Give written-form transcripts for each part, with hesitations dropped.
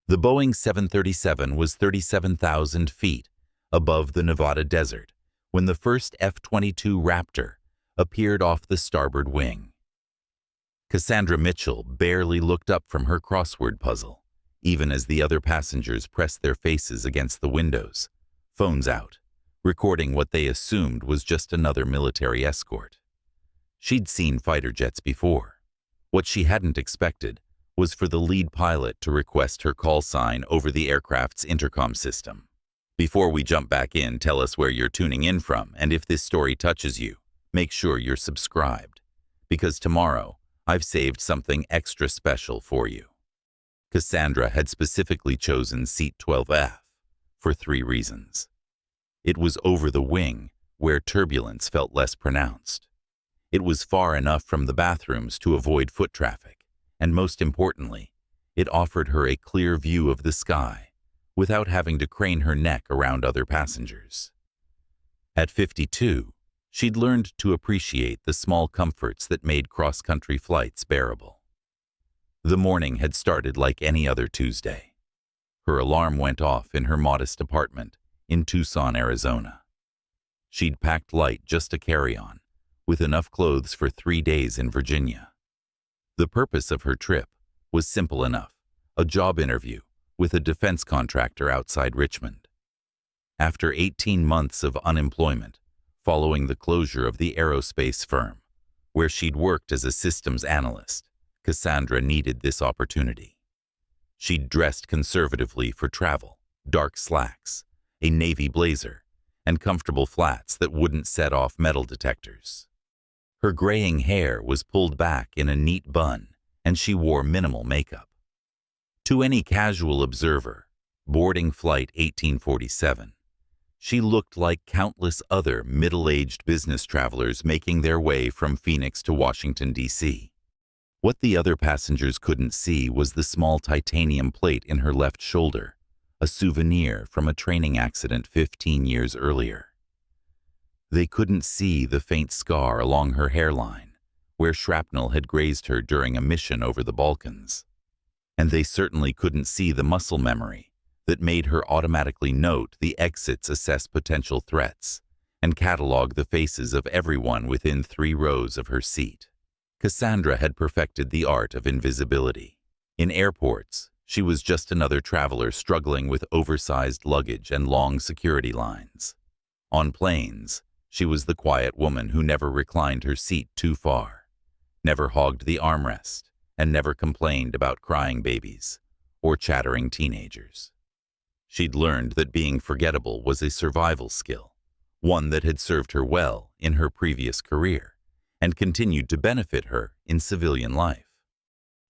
The Boeing 737 was 37,000 feet above the Nevada desert when the first F-22 Raptor appeared off the starboard wing. Cassandra Mitchell barely looked up from her crossword puzzle, even as the other passengers pressed their faces against the windows, phones out, recording what they assumed was just another military escort. She'd seen fighter jets before. What she hadn't expected was for the lead pilot to request her call sign over the aircraft's intercom system. Before we jump back in, tell us where you're tuning in from, and if this story touches you, make sure you're subscribed, because tomorrow I've saved something extra special for you. Cassandra had specifically chosen seat 12F for 3 reasons. It was over the wing, where turbulence felt less pronounced. It was far enough from the bathrooms to avoid foot traffic, and most importantly, it offered her a clear view of the sky without having to crane her neck around other passengers. At 52, she'd learned to appreciate the small comforts that made cross-country flights bearable. The morning had started like any other Tuesday. Her alarm went off in her modest apartment in Tucson, Arizona. She'd packed light, just a carry-on, with enough clothes for 3 days in Virginia. The purpose of her trip was simple enough: a job interview with a defense contractor outside Richmond. After 18 months of unemployment, following the closure of the aerospace firm, where she'd worked as a systems analyst, Cassandra needed this opportunity. She'd dressed conservatively for travel: dark slacks, a navy blazer, and comfortable flats that wouldn't set off metal detectors. Her graying hair was pulled back in a neat bun, and she wore minimal makeup. To any casual observer, boarding Flight 1847, she looked like countless other middle-aged business travelers making their way from Phoenix to Washington, D.C. What the other passengers couldn't see was the small titanium plate in her left shoulder, a souvenir from a training accident 15 years earlier. They couldn't see the faint scar along her hairline, where shrapnel had grazed her during a mission over the Balkans. And they certainly couldn't see the muscle memory that made her automatically note the exits, assess potential threats, and catalog the faces of everyone within 3 rows of her seat. Cassandra had perfected the art of invisibility. In airports, she was just another traveler struggling with oversized luggage and long security lines. On planes, she was the quiet woman who never reclined her seat too far, never hogged the armrest, and never complained about crying babies or chattering teenagers. She'd learned that being forgettable was a survival skill, one that had served her well in her previous career and continued to benefit her in civilian life.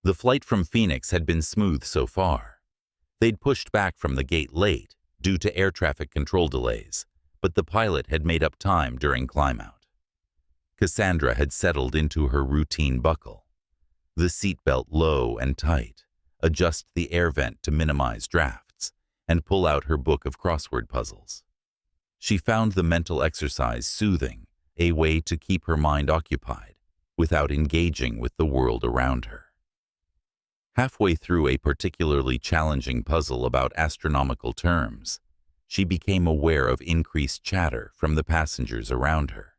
The flight from Phoenix had been smooth so far. They'd pushed back from the gate late due to air traffic control delays, but the pilot had made up time during climb-out. Cassandra had settled into her routine buckle, the seatbelt low and tight, adjust the air vent to minimize drafts, and pull out her book of crossword puzzles. She found the mental exercise soothing, a way to keep her mind occupied without engaging with the world around her. Halfway through a particularly challenging puzzle about astronomical terms, she became aware of increased chatter from the passengers around her.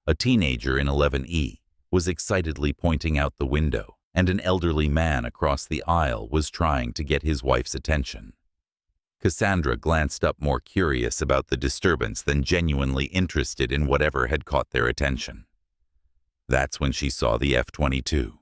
A teenager in 11E was excitedly pointing out the window, and an elderly man across the aisle was trying to get his wife's attention. Cassandra glanced up, more curious about the disturbance than genuinely interested in whatever had caught their attention. That's when she saw the F-22.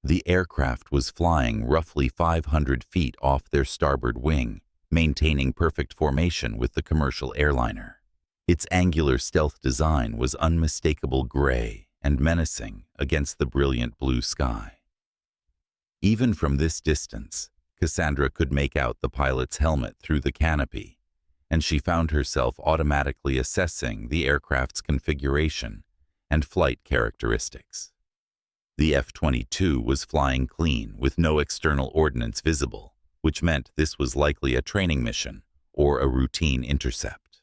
The aircraft was flying roughly 500 feet off their starboard wing, maintaining perfect formation with the commercial airliner. Its angular stealth design was unmistakable gray and menacing against the brilliant blue sky. Even from this distance, Cassandra could make out the pilot's helmet through the canopy, and she found herself automatically assessing the aircraft's configuration and flight characteristics. The F-22 was flying clean with no external ordnance visible, which meant this was likely a training mission or a routine intercept.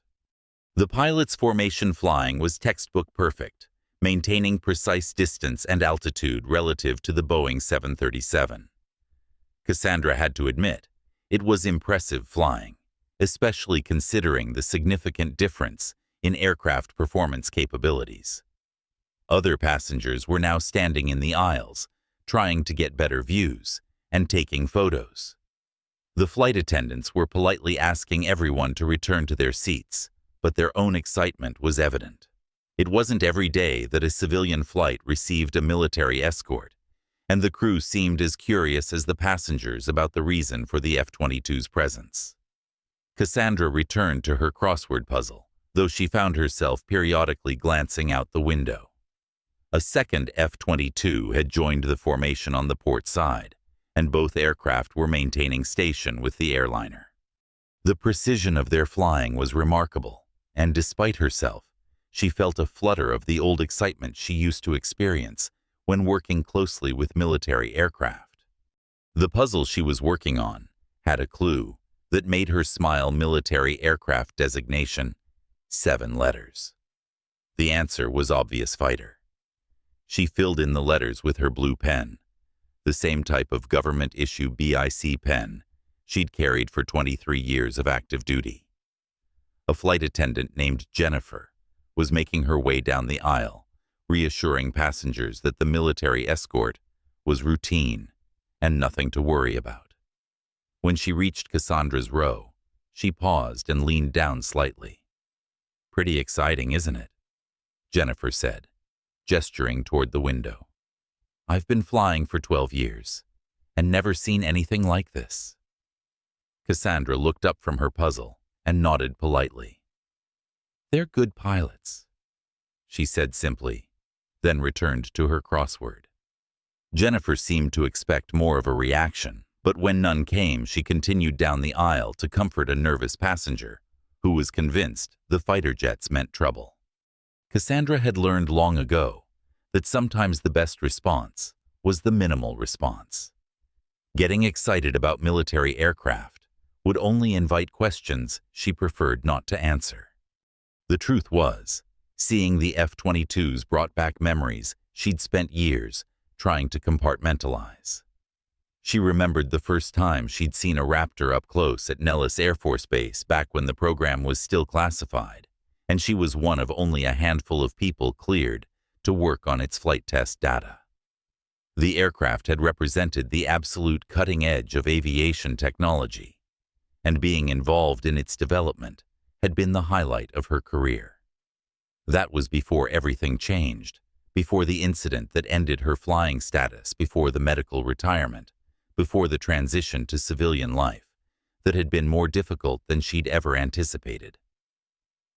The pilot's formation flying was textbook perfect, maintaining precise distance and altitude relative to the Boeing 737. Cassandra had to admit, It was impressive flying, especially considering the significant difference in aircraft performance capabilities. Other passengers were now standing in the aisles, trying to get better views and taking photos. The flight attendants were politely asking everyone to return to their seats, but their own excitement was evident. It wasn't every day that a civilian flight received a military escort, and the crew seemed as curious as the passengers about the reason for the F-22's presence. Cassandra returned to her crossword puzzle, though she found herself periodically glancing out the window. A second F-22 had joined the formation on the port side, and both aircraft were maintaining station with the airliner. The precision of their flying was remarkable, and despite herself, she felt a flutter of the old excitement she used to experience when working closely with military aircraft. The puzzle she was working on had a clue that made her smile: military aircraft designation, 7 letters. The answer was obvious: fighter. She filled in the letters with her blue pen, the same type of government-issue BIC pen she'd carried for 23 years of active duty. A flight attendant named Jennifer was making her way down the aisle, reassuring passengers that the military escort was routine and nothing to worry about. When she reached Cassandra's row, she paused and leaned down slightly. "Pretty exciting, isn't it?" Jennifer said, gesturing toward the window. "I've been flying for 12 years and never seen anything like this." Cassandra looked up from her puzzle and nodded politely. "They're good pilots," she said simply, then returned to her crossword. Jennifer seemed to expect more of a reaction, but when none came, she continued down the aisle to comfort a nervous passenger who was convinced the fighter jets meant trouble. Cassandra had learned long ago that sometimes the best response was the minimal response. Getting excited about military aircraft would only invite questions she preferred not to answer. The truth was, seeing the F-22s brought back memories she'd spent years trying to compartmentalize. She remembered the first time she'd seen a Raptor up close at Nellis Air Force Base back when the program was still classified, and she was one of only a handful of people cleared to work on its flight test data. The aircraft had represented the absolute cutting edge of aviation technology, and being involved in its development had been the highlight of her career. That was before everything changed, before the incident that ended her flying status, before the medical retirement, before the transition to civilian life that had been more difficult than she'd ever anticipated.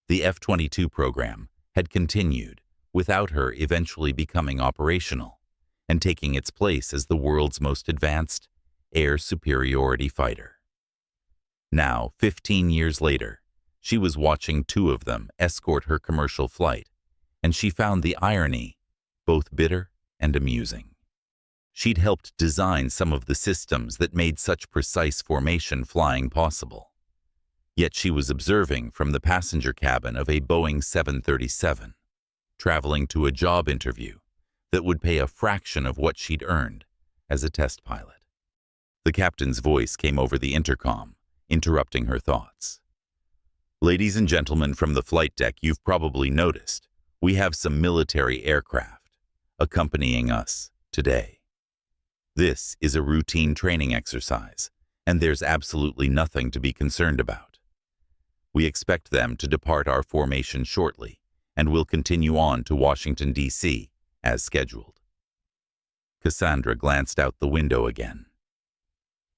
The F-22 program had continued, without her eventually becoming operational and taking its place as the world's most advanced air superiority fighter. Now, 15 years later, she was watching 2 of them escort her commercial flight, and she found the irony both bitter and amusing. She'd helped design some of the systems that made such precise formation flying possible. Yet she was observing from the passenger cabin of a Boeing 737, traveling to a job interview that would pay a fraction of what she'd earned as a test pilot. The captain's voice came over the intercom, interrupting her thoughts. "Ladies and gentlemen from the flight deck, you've probably noticed we have some military aircraft accompanying us today. This is a routine training exercise, and there's absolutely nothing to be concerned about. We expect them to depart our formation shortly, and will continue on to Washington, D.C., as scheduled." Cassandra glanced out the window again.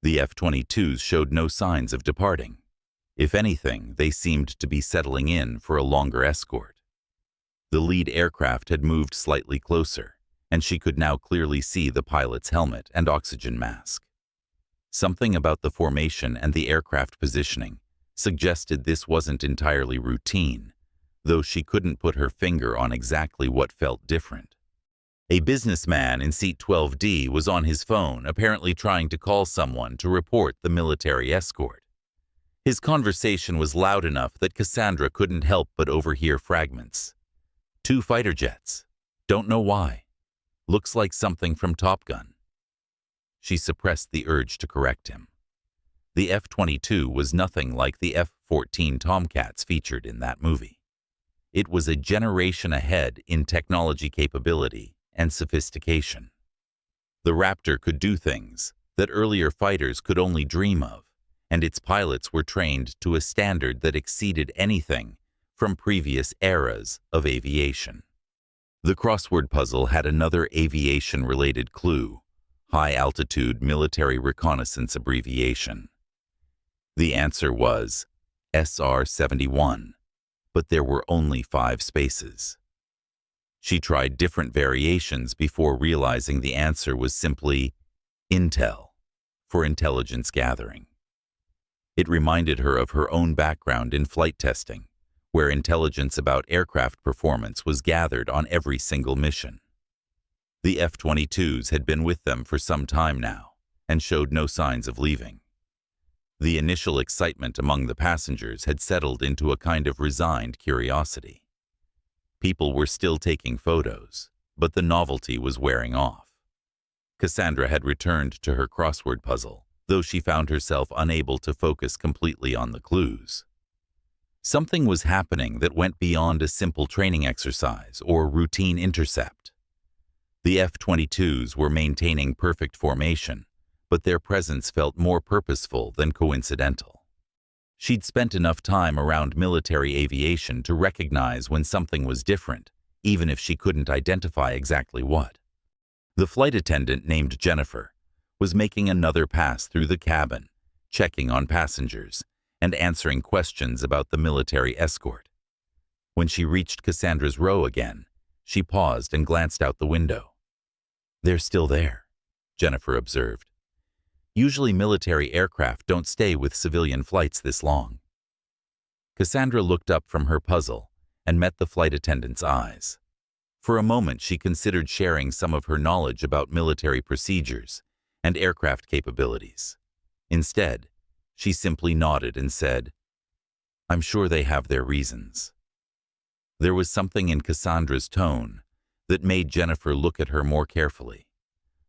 The F-22s showed no signs of departing. If anything, they seemed to be settling in for a longer escort. The lead aircraft had moved slightly closer, and she could now clearly see the pilot's helmet and oxygen mask. Something about the formation and the aircraft positioning suggested this wasn't entirely routine, though she couldn't put her finger on exactly what felt different. A businessman in seat 12D was on his phone, apparently trying to call someone to report the military escort. His conversation was loud enough that Cassandra couldn't help but overhear fragments. "2 fighter jets. Don't know why. Looks like something from Top Gun." She suppressed the urge to correct him. The F-22 was nothing like the F-14 Tomcats featured in that movie. It was a generation ahead in technology capability and sophistication. The Raptor could do things that earlier fighters could only dream of, and its pilots were trained to a standard that exceeded anything from previous eras of aviation. The crossword puzzle had another aviation-related clue: High-Altitude Military Reconnaissance Abbreviation. The answer was SR-71, but there were only 5 spaces. She tried different variations before realizing the answer was simply Intel, for intelligence gathering. It reminded her of her own background in flight testing, where intelligence about aircraft performance was gathered on every single mission. The F-22s had been with them for some time now and showed no signs of leaving. The initial excitement among the passengers had settled into a kind of resigned curiosity. People were still taking photos, but the novelty was wearing off. Cassandra had returned to her crossword puzzle, though she found herself unable to focus completely on the clues. Something was happening that went beyond a simple training exercise or routine intercept. The F-22s were maintaining perfect formation, but their presence felt more purposeful than coincidental. She'd spent enough time around military aviation to recognize when something was different, even if she couldn't identify exactly what. The flight attendant, named Jennifer, was making another pass through the cabin, checking on passengers, and answering questions about the military escort. When she reached Cassandra's row again, she paused and glanced out the window. "They're still there," Jennifer observed. "Usually military aircraft don't stay with civilian flights this long." Cassandra looked up from her puzzle and met the flight attendant's eyes. For a moment, she considered sharing some of her knowledge about military procedures and aircraft capabilities. Instead, she simply nodded and said, "I'm sure they have their reasons." There was something in Cassandra's tone that made Jennifer look at her more carefully.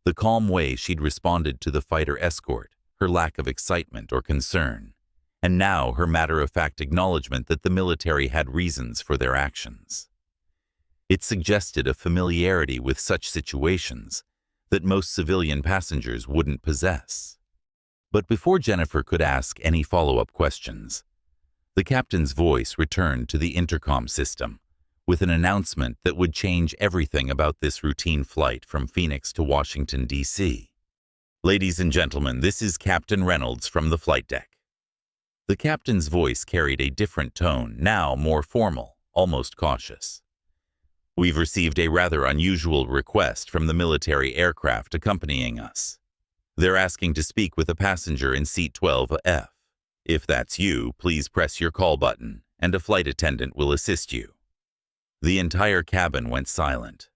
The calm way she'd responded to the fighter escort, her lack of excitement or concern, and now her matter-of-fact acknowledgement that the military had reasons for their actions. It suggested a familiarity with such situations that most civilian passengers wouldn't possess. But before Jennifer could ask any follow-up questions, the captain's voice returned to the intercom system with an announcement that would change everything about this routine flight from Phoenix to Washington, D.C. "Ladies and gentlemen, this is Captain Reynolds from the flight deck." The captain's voice carried a different tone, now more formal, almost cautious. "We've received a rather unusual request from the military aircraft accompanying us. They're asking to speak with a passenger in seat 12F. If that's you, please press your call button, and a flight attendant will assist you." The entire cabin went silent.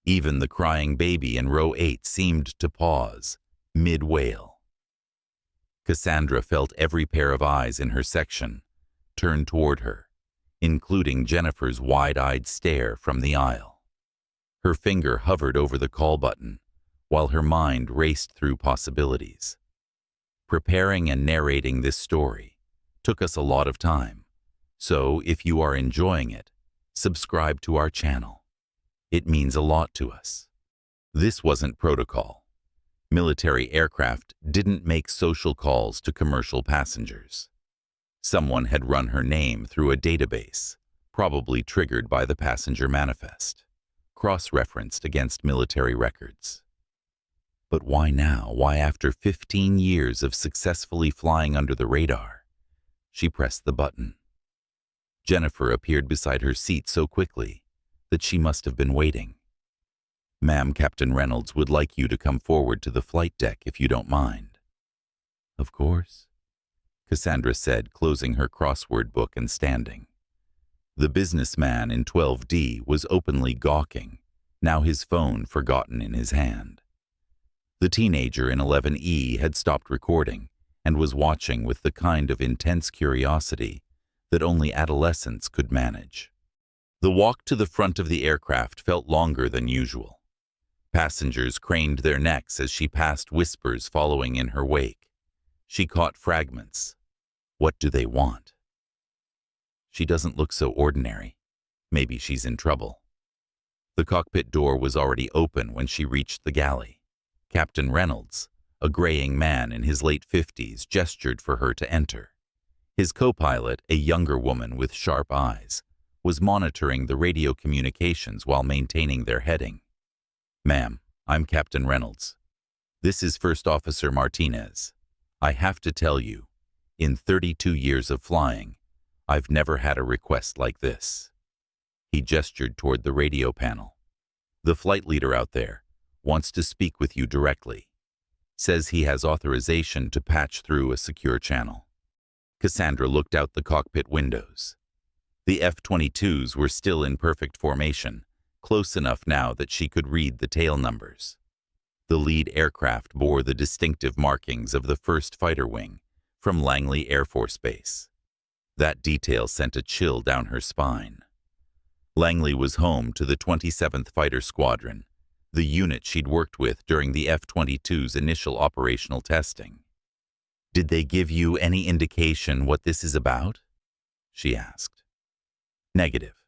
Even the crying baby in row 8 seemed to pause, mid-wail. Cassandra felt every pair of eyes in her section turn toward her, including Jennifer's wide-eyed stare from the aisle. Her finger hovered over the call button, while her mind raced through possibilities. Preparing and narrating this story took us a lot of time, so if you are enjoying it, subscribe to our channel. It means a lot to us. This wasn't protocol. Military aircraft didn't make social calls to commercial passengers. Someone had run her name through a database, probably triggered by the passenger manifest, cross-referenced against military records. But why now? Why, after 15 years of successfully flying under the radar? She pressed the button. Jennifer appeared beside her seat so quickly that she must have been waiting. "Ma'am, Captain Reynolds would like you to come forward to the flight deck if you don't mind." "Of course," Cassandra said, closing her crossword book and standing. The businessman in 12D was openly gawking, now his phone forgotten in his hand. The teenager in 11E had stopped recording and was watching with the kind of intense curiosity that only adolescents could manage. The walk to the front of the aircraft felt longer than usual. Passengers craned their necks as she passed, whispers following in her wake. She caught fragments. What do they want? She doesn't look so ordinary. Maybe she's in trouble. The cockpit door was already open when she reached the galley. Captain Reynolds, a graying man in his late 50s, gestured for her to enter. His co-pilot, a younger woman with sharp eyes, was monitoring the radio communications while maintaining their heading. "Ma'am, I'm Captain Reynolds. This is First Officer Martinez. I have to tell you, in 32 years of flying, I've never had a request like this." He gestured toward the radio panel. "The flight leader out there wants to speak with you directly. Says he has authorization to patch through a secure channel." Cassandra looked out the cockpit windows. The F-22s were still in perfect formation, close enough now that she could read the tail numbers. The lead aircraft bore the distinctive markings of the 1st Fighter Wing from Langley Air Force Base. That detail sent a chill down her spine. Langley was home to the 27th Fighter Squadron, the unit she'd worked with during the F-22's initial operational testing. "Did they give you any indication what this is about?" she asked. "Negative.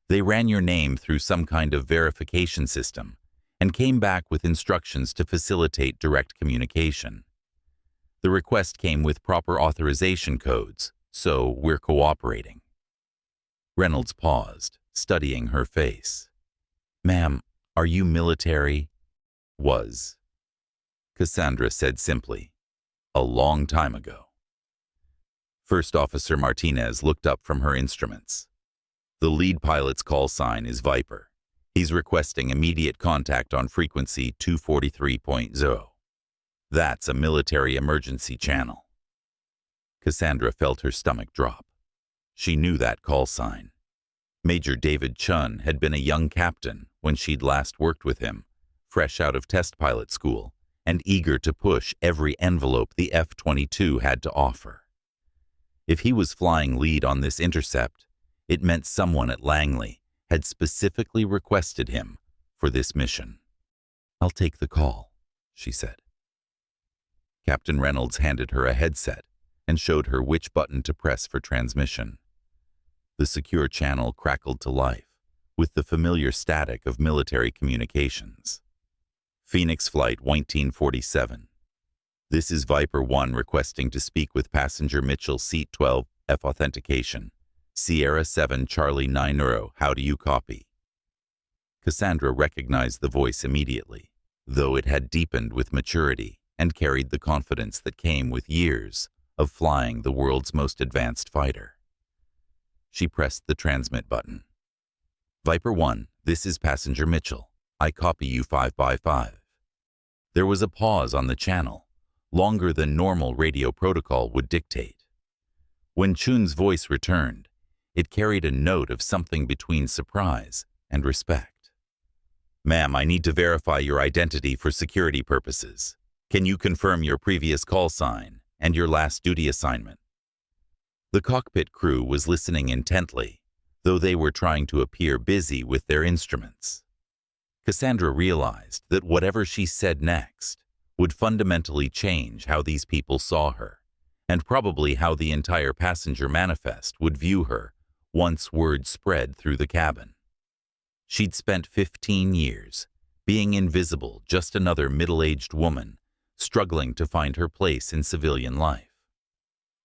They ran your name through some kind of verification system and came back with instructions to facilitate direct communication. The request came with proper authorization codes, so we're cooperating." Reynolds paused, studying her face. "Ma'am, are you military?" "Was," Cassandra said simply. "A long time ago." First Officer Martinez looked up from her instruments. "The lead pilot's call sign is Viper. He's requesting immediate contact on frequency 243.0. That's a military emergency channel." Cassandra felt her stomach drop. She knew that call sign. Major David Chun had been a young captain when she'd last worked with him, fresh out of test pilot school and eager to push every envelope the F-22 had to offer. If he was flying lead on this intercept, it meant someone at Langley had specifically requested him for this mission. "I'll take the call," she said. Captain Reynolds handed her a headset and showed her which button to press for transmission. The secure channel crackled to life with the familiar static of military communications. "Phoenix Flight 1947. This is Viper 1 requesting to speak with passenger Mitchell, seat 12, F authentication. Sierra 7 Charlie 9 Euro, how do you copy?" Cassandra recognized the voice immediately, though it had deepened with maturity and carried the confidence that came with years of flying the world's most advanced fighter. She pressed the transmit button. "Viper 1, this is passenger Mitchell. I copy you 5x5. There was a pause on the channel, longer than normal radio protocol would dictate. When Chun's voice returned, it carried a note of something between surprise and respect. "Ma'am, I need to verify your identity for security purposes. Can you confirm your previous call sign and your last duty assignment?" The cockpit crew was listening intently, though they were trying to appear busy with their instruments. Cassandra realized that whatever she said next would fundamentally change how these people saw her, and probably how the entire passenger manifest would view her once word spread through the cabin. She'd spent 15 years being invisible, just another middle-aged woman struggling to find her place in civilian life.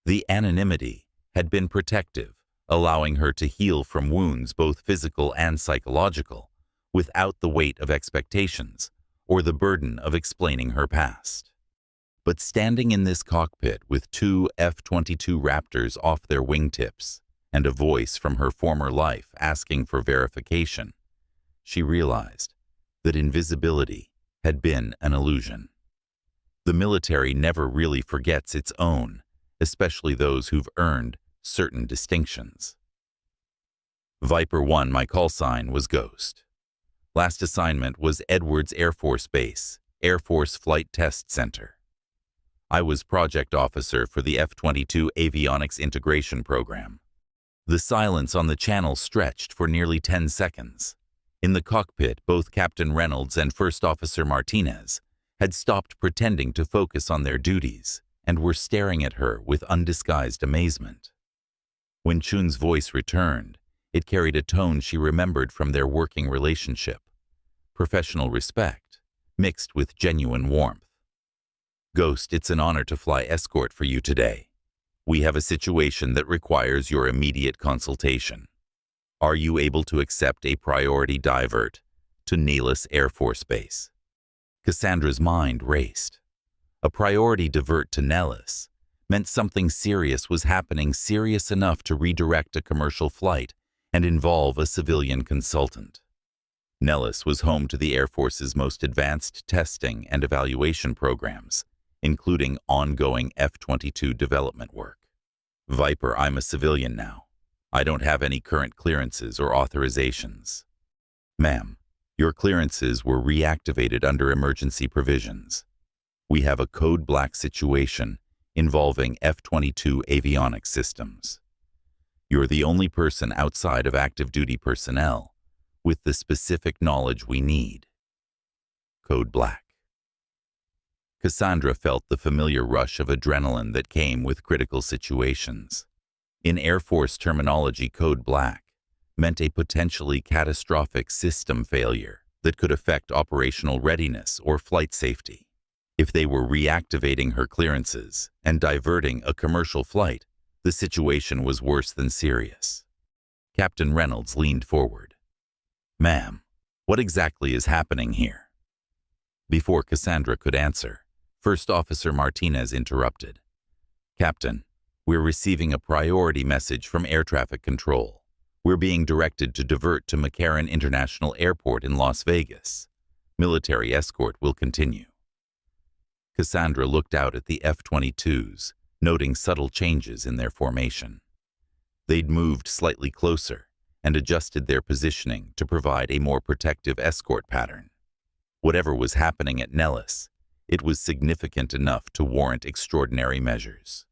The anonymity had been protective, allowing her to heal from wounds both physical and psychological, without the weight of expectations or the burden of explaining her past. But standing in this cockpit with 2 F-22 Raptors off their wingtips and a voice from her former life asking for verification, she realized that invisibility had been an illusion. The military never really forgets its own, especially those who've earned certain distinctions. Viper 1, my call sign was Ghost. Last assignment was Edwards Air Force Base, Air Force Flight Test Center. I was project officer for the F-22 Avionics Integration Program. The silence on the channel stretched for nearly 10 seconds. In the cockpit, both Captain Reynolds and First Officer Martinez had stopped pretending to focus on their duties and were staring at her with undisguised amazement. When Chun's voice returned, it carried a tone she remembered from their working relationship. Professional respect, mixed with genuine warmth. "Ghost, it's an honor to fly escort for you today. We have a situation that requires your immediate consultation. Are you able to accept a priority divert to Nellis Air Force Base?" Cassandra's mind raced. A priority divert to Nellis meant something serious was happening, serious enough to redirect a commercial flight and involve a civilian consultant. Nellis was home to the Air Force's most advanced testing and evaluation programs, including ongoing F-22 development work. "Viper, I'm a civilian now. I don't have any current clearances or authorizations." "Ma'am, your clearances were reactivated under emergency provisions. We have a code black situation involving F-22 avionics systems. You're the only person outside of active duty personnel with the specific knowledge we need." Code black. Cassandra felt the familiar rush of adrenaline that came with critical situations. In Air Force terminology, code black meant a potentially catastrophic system failure that could affect operational readiness or flight safety. If they were reactivating her clearances and diverting a commercial flight, the situation was worse than serious. Captain Reynolds leaned forward. "Ma'am, what exactly is happening here?" Before Cassandra could answer, First Officer Martinez interrupted. "Captain, we're receiving a priority message from Air Traffic Control. We're being directed to divert to McCarran International Airport in Las Vegas. Military escort will continue." Cassandra looked out at the F-22s, noting subtle changes in their formation. They'd moved slightly closer and adjusted their positioning to provide a more protective escort pattern. Whatever was happening at Nellis, it was significant enough to warrant extraordinary measures.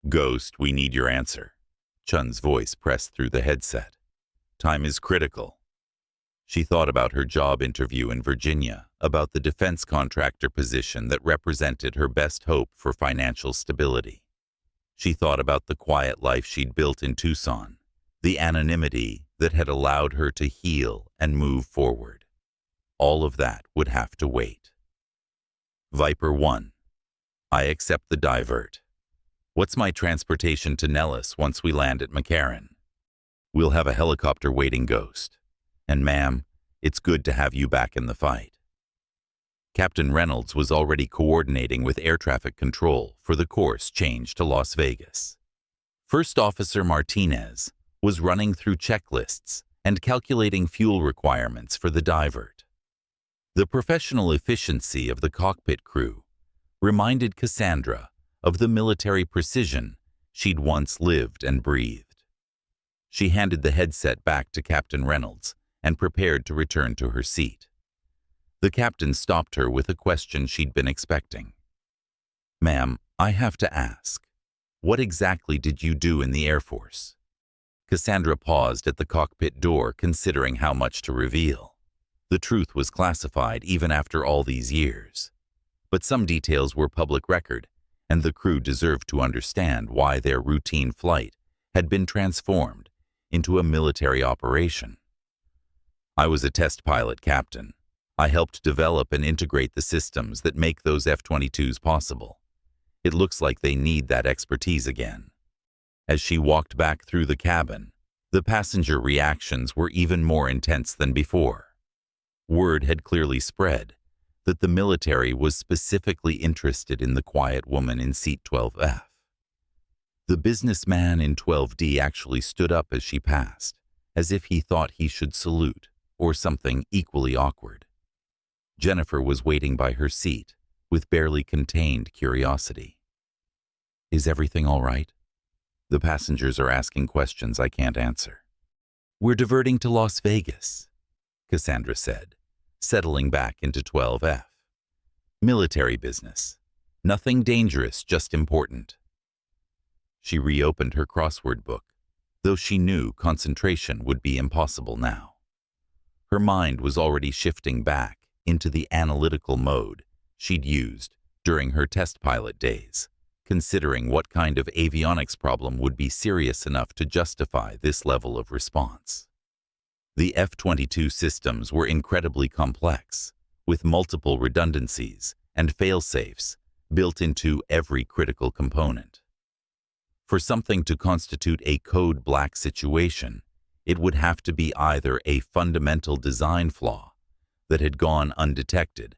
"Ghost, we need your answer." Chun's voice pressed through the headset. "Time is critical." She thought about her job interview in Virginia, about the defense contractor position that represented her best hope for financial stability. She thought about the quiet life she'd built in Tucson, the anonymity that had allowed her to heal and move forward. All of that would have to wait. Viper 1. I accept the divert. What's my transportation to Nellis once we land at McCarran? We'll have a helicopter waiting, Ghost. And ma'am, it's good to have you back in the fight. Captain Reynolds was already coordinating with air traffic control for the course change to Las Vegas. First Officer Martinez was running through checklists and calculating fuel requirements for the divert. The professional efficiency of the cockpit crew reminded Cassandra of the military precision she'd once lived and breathed. She handed the headset back to Captain Reynolds and prepared to return to her seat. The captain stopped her with a question she'd been expecting. "Ma'am, I have to ask, what exactly did you do in the Air Force?" Cassandra paused at the cockpit door, considering how much to reveal. The truth was classified even after all these years. But some details were public record, and the crew deserved to understand why their routine flight had been transformed into a military operation. "I was a test pilot, Captain. I helped develop and integrate the systems that make those F-22s possible. It looks like they need that expertise again." As she walked back through the cabin, the passenger reactions were even more intense than before. Word had clearly spread that the military was specifically interested in the quiet woman in seat 12F. The businessman in 12D actually stood up as she passed, as if he thought he should salute, or something equally awkward. Jennifer was waiting by her seat, with barely contained curiosity. "Is everything all right? The passengers are asking questions I can't answer." "We're diverting to Las Vegas," Cassandra said, settling back into 12F. "Military business. Nothing dangerous, just important." She reopened her crossword book, though she knew concentration would be impossible now. Her mind was already shifting back into the analytical mode she'd used during her test pilot days, considering what kind of avionics problem would be serious enough to justify this level of response. The F-22 systems were incredibly complex, with multiple redundancies and fail-safes built into every critical component. For something to constitute a code black situation, it would have to be either a fundamental design flaw that had gone undetected,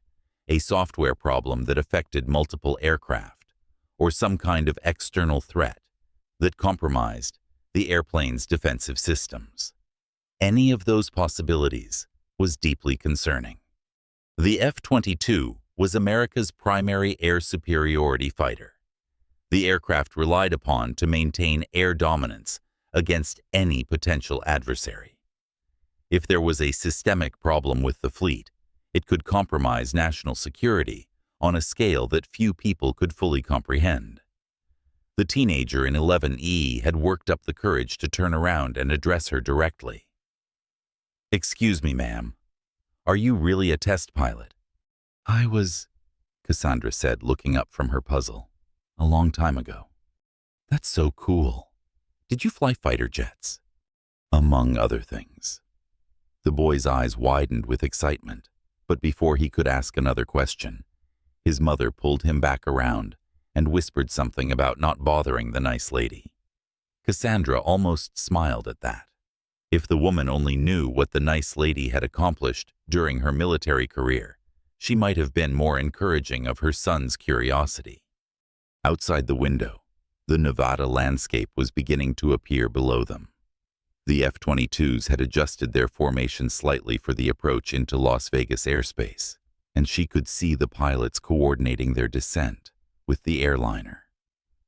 a software problem that affected multiple aircraft, or some kind of external threat that compromised the airplane's defensive systems. Any of those possibilities was deeply concerning. The F-22 was America's primary air superiority fighter, the aircraft relied upon to maintain air dominance against any potential adversary. If there was a systemic problem with the fleet, it could compromise national security on a scale that few people could fully comprehend. The teenager in 11E had worked up the courage to turn around and address her directly. "Excuse me, ma'am. Are you really a test pilot?" "I was," Cassandra said, looking up from her puzzle, "a long time ago." "That's so cool. Did you fly fighter jets?" "Among other things." The boy's eyes widened with excitement, but before he could ask another question, his mother pulled him back around and whispered something about not bothering the nice lady. Cassandra almost smiled at that. If the woman only knew what the nice lady had accomplished during her military career, she might have been more encouraging of her son's curiosity. Outside the window, the Nevada landscape was beginning to appear below them. The F-22s had adjusted their formation slightly for the approach into Las Vegas airspace, and she could see the pilots coordinating their descent with the airliner.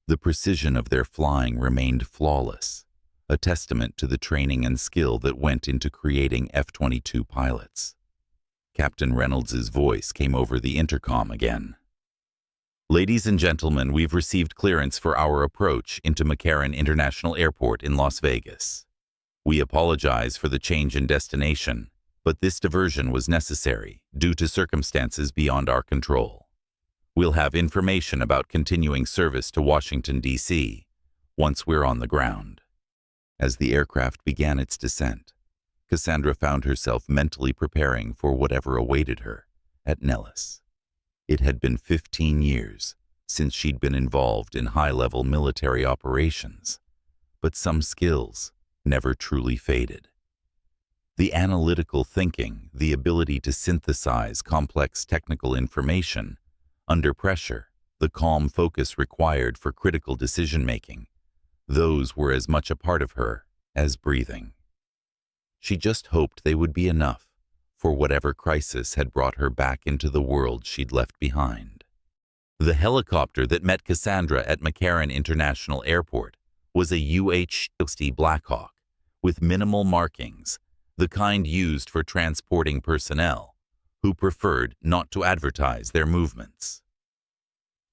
The precision of their flying remained flawless, a testament to the training and skill that went into creating F-22 pilots. Captain Reynolds's voice came over the intercom again. "Ladies and gentlemen, we've received clearance for our approach into McCarran International Airport in Las Vegas. We apologize for the change in destination, but this diversion was necessary due to circumstances beyond our control. We'll have information about continuing service to Washington, D.C. once we're on the ground." As the aircraft began its descent, Cassandra found herself mentally preparing for whatever awaited her at Nellis. It had been 15 years since she'd been involved in high-level military operations, but some skills never truly faded. The analytical thinking, the ability to synthesize complex technical information under pressure, the calm focus required for critical decision-making, those were as much a part of her as breathing. She just hoped they would be enough for whatever crisis had brought her back into the world she'd left behind. The helicopter that met Cassandra at McCarran International Airport was a UH-60 Blackhawk with minimal markings, the kind used for transporting personnel who preferred not to advertise their movements.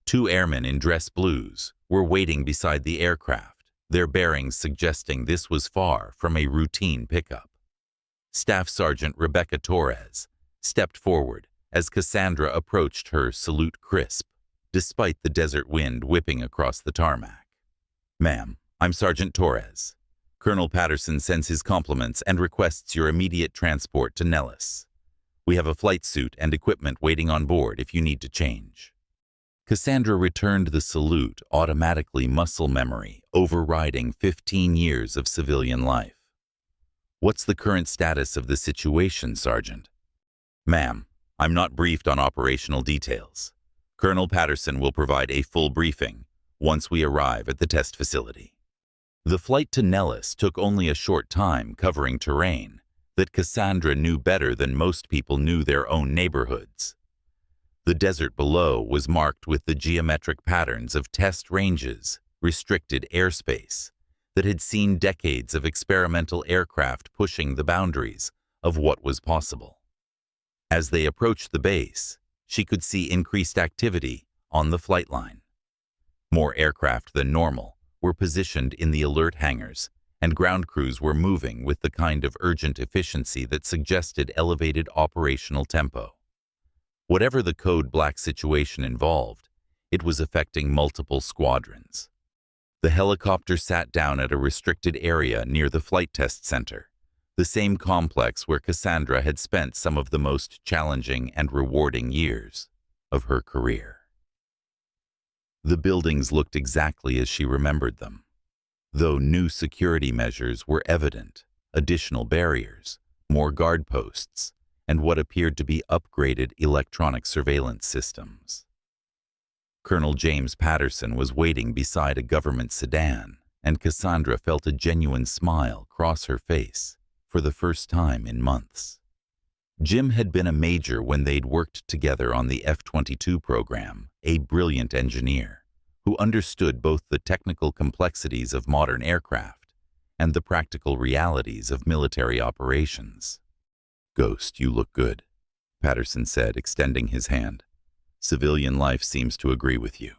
Two airmen in dress blues were waiting beside the aircraft, their bearings suggesting this was far from a routine pickup. Staff Sergeant Rebecca Torres stepped forward as Cassandra approached her salute crisp, despite the desert wind whipping across the tarmac. "Ma'am, I'm Sergeant Torres. Colonel Patterson sends his compliments and requests your immediate transport to Nellis. We have a flight suit and equipment waiting on board if you need to change." Cassandra returned the salute, automatically muscle memory, overriding 15 years of civilian life. "What's the current status of the situation, Sergeant?" "Ma'am, I'm not briefed on operational details. Colonel Patterson will provide a full briefing once we arrive at the test facility." The flight to Nellis took only a short time, covering terrain that Cassandra knew better than most people knew their own neighborhoods. The desert below was marked with the geometric patterns of test ranges, restricted airspace, that had seen decades of experimental aircraft pushing the boundaries of what was possible. As they approached the base, she could see increased activity on the flight line. More aircraft than normal were positioned in the alert hangars, and ground crews were moving with the kind of urgent efficiency that suggested elevated operational tempo. Whatever the code black situation involved, It was affecting multiple squadrons. The helicopter sat down at a restricted area near the flight test center, the same complex where Cassandra had spent some of the most challenging and rewarding years of her career. The buildings looked exactly as she remembered them, though new security measures were evident: additional barriers, more guard posts, and what appeared to be upgraded electronic surveillance systems. Colonel James Patterson was waiting beside a government sedan, and Cassandra felt a genuine smile cross her face for the first time in months. Jim had been a major when they'd worked together on the F-22 program, a brilliant engineer who understood both the technical complexities of modern aircraft and the practical realities of military operations. "Ghost, you look good," Patterson said, extending his hand. "Civilian life seems to agree with you."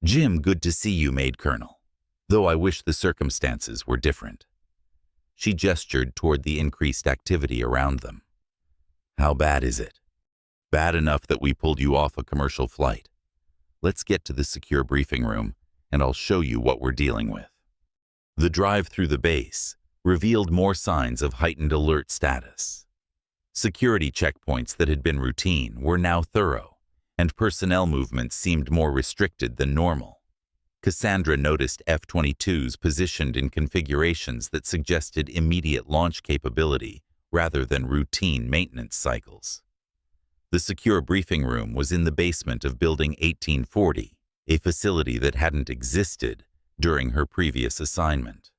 "Jim, good to see you, Maid Colonel, though I wish the circumstances were different." She gestured toward the increased activity around them. "How bad is it?" "Bad enough that we pulled you off a commercial flight. Let's get to the secure briefing room, and I'll show you what we're dealing with." The drive through the base revealed more signs of heightened alert status. Security checkpoints that had been routine were now thorough, and personnel movements seemed more restricted than normal. Cassandra noticed F-22s positioned in configurations that suggested immediate launch capability rather than routine maintenance cycles. The secure briefing room was in the basement of Building 1840, a facility that hadn't existed during her previous assignment.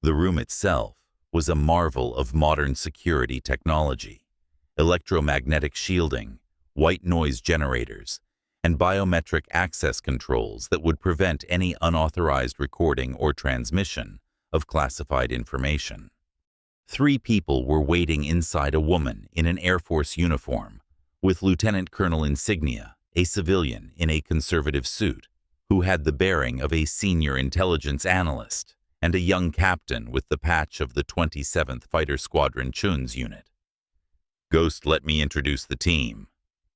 The room itself was a marvel of modern security technology: electromagnetic shielding, white noise generators, and biometric access controls that would prevent any unauthorized recording or transmission of classified information. 3 people were waiting inside a woman in an Air Force uniform, with Lieutenant Colonel insignia, a civilian in a conservative suit, who had the bearing of a senior intelligence analyst, and a young captain with the patch of the 27th Fighter Squadron Chun's unit. "Ghost, let me introduce the team,"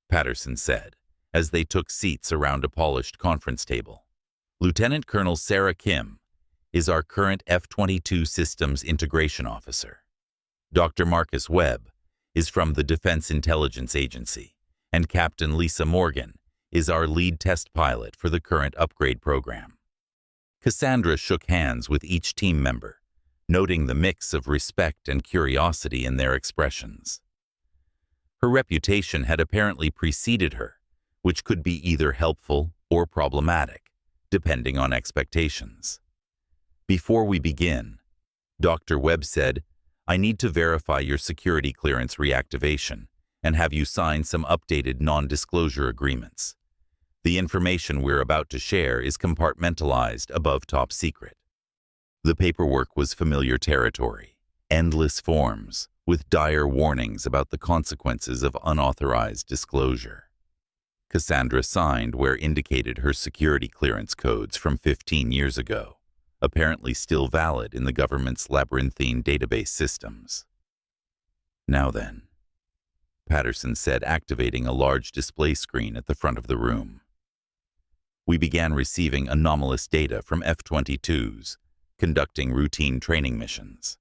Patterson said, as they took seats around a polished conference table. "Lieutenant Colonel Sarah Kim is our current F-22 Systems Integration Officer. Dr. Marcus Webb is from the Defense Intelligence Agency, and Captain Lisa Morgan is our lead test pilot for the current upgrade program." Cassandra shook hands with each team member, noting the mix of respect and curiosity in their expressions. Her reputation had apparently preceded her, which could be either helpful or problematic, depending on expectations. "Before we begin," Dr. Webb said, "I need to verify your security clearance reactivation and have you sign some updated non-disclosure agreements. The information we're about to share is compartmentalized above top secret." The paperwork was familiar territory: endless forms with dire warnings about the consequences of unauthorized disclosure. Cassandra signed where indicated her security clearance codes from 15 years ago, apparently still valid in the government's labyrinthine database systems. "Now then," Patterson said, activating a large display screen at the front of the room. "We began receiving anomalous data from F-22s, conducting routine training missions.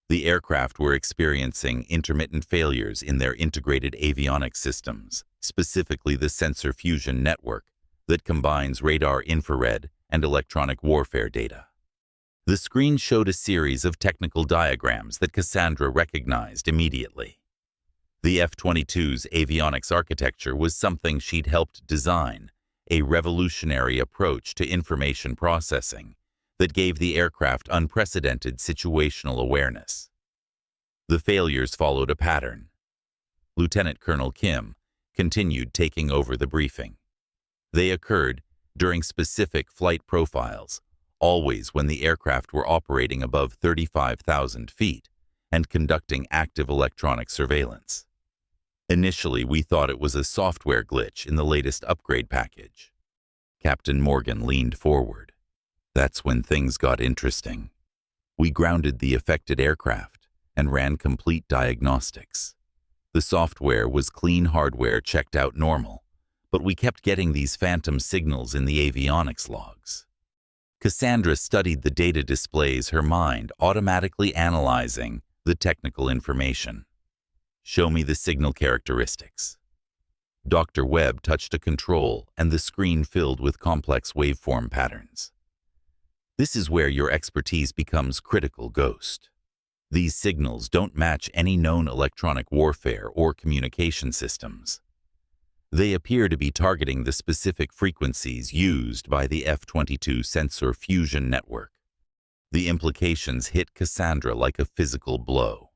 The aircraft were experiencing intermittent failures in their integrated avionics systems, specifically the sensor fusion network that combines radar, infrared, and electronic warfare data." The screen showed a series of technical diagrams that Cassandra recognized immediately. The F-22's avionics architecture was something she'd helped design, a revolutionary approach to information processing that gave the aircraft unprecedented situational awareness. The failures followed a pattern. Lieutenant Colonel Kim continued taking over the briefing. They occurred during specific flight profiles, always when the aircraft were operating above 35,000 feet and conducting active electronic surveillance. "Initially, we thought it was a software glitch in the latest upgrade package." Captain Morgan leaned forward. "That's when things got interesting. We grounded the affected aircraft and ran complete diagnostics. The software was clean hardware checked out normal, but we kept getting these phantom signals in the avionics logs. Cassandra studied the data displays, her mind automatically analyzing the technical information. Show me the signal characteristics. Dr. Webb touched a control, and the screen filled with complex waveform patterns. This is where your expertise becomes critical, Ghost. These signals don't match any known electronic warfare or communication systems. They appear to be targeting the specific frequencies used by the F-22 sensor fusion network. The implications hit Cassandra like a physical blow.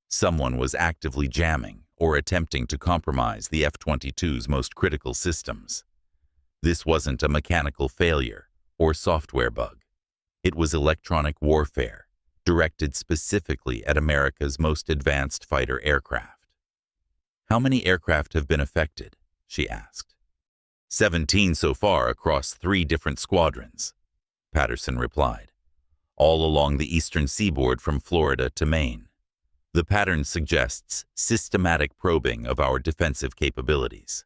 Someone was actively jamming or attempting to compromise the F-22's most critical systems. This wasn't a mechanical failure or software bug. It was electronic warfare, directed specifically at America's most advanced fighter aircraft. How many aircraft have been affected? She asked. 17 so far across 3 different squadrons, Patterson replied, all along the eastern seaboard from Florida to Maine. The pattern suggests systematic probing of our defensive capabilities.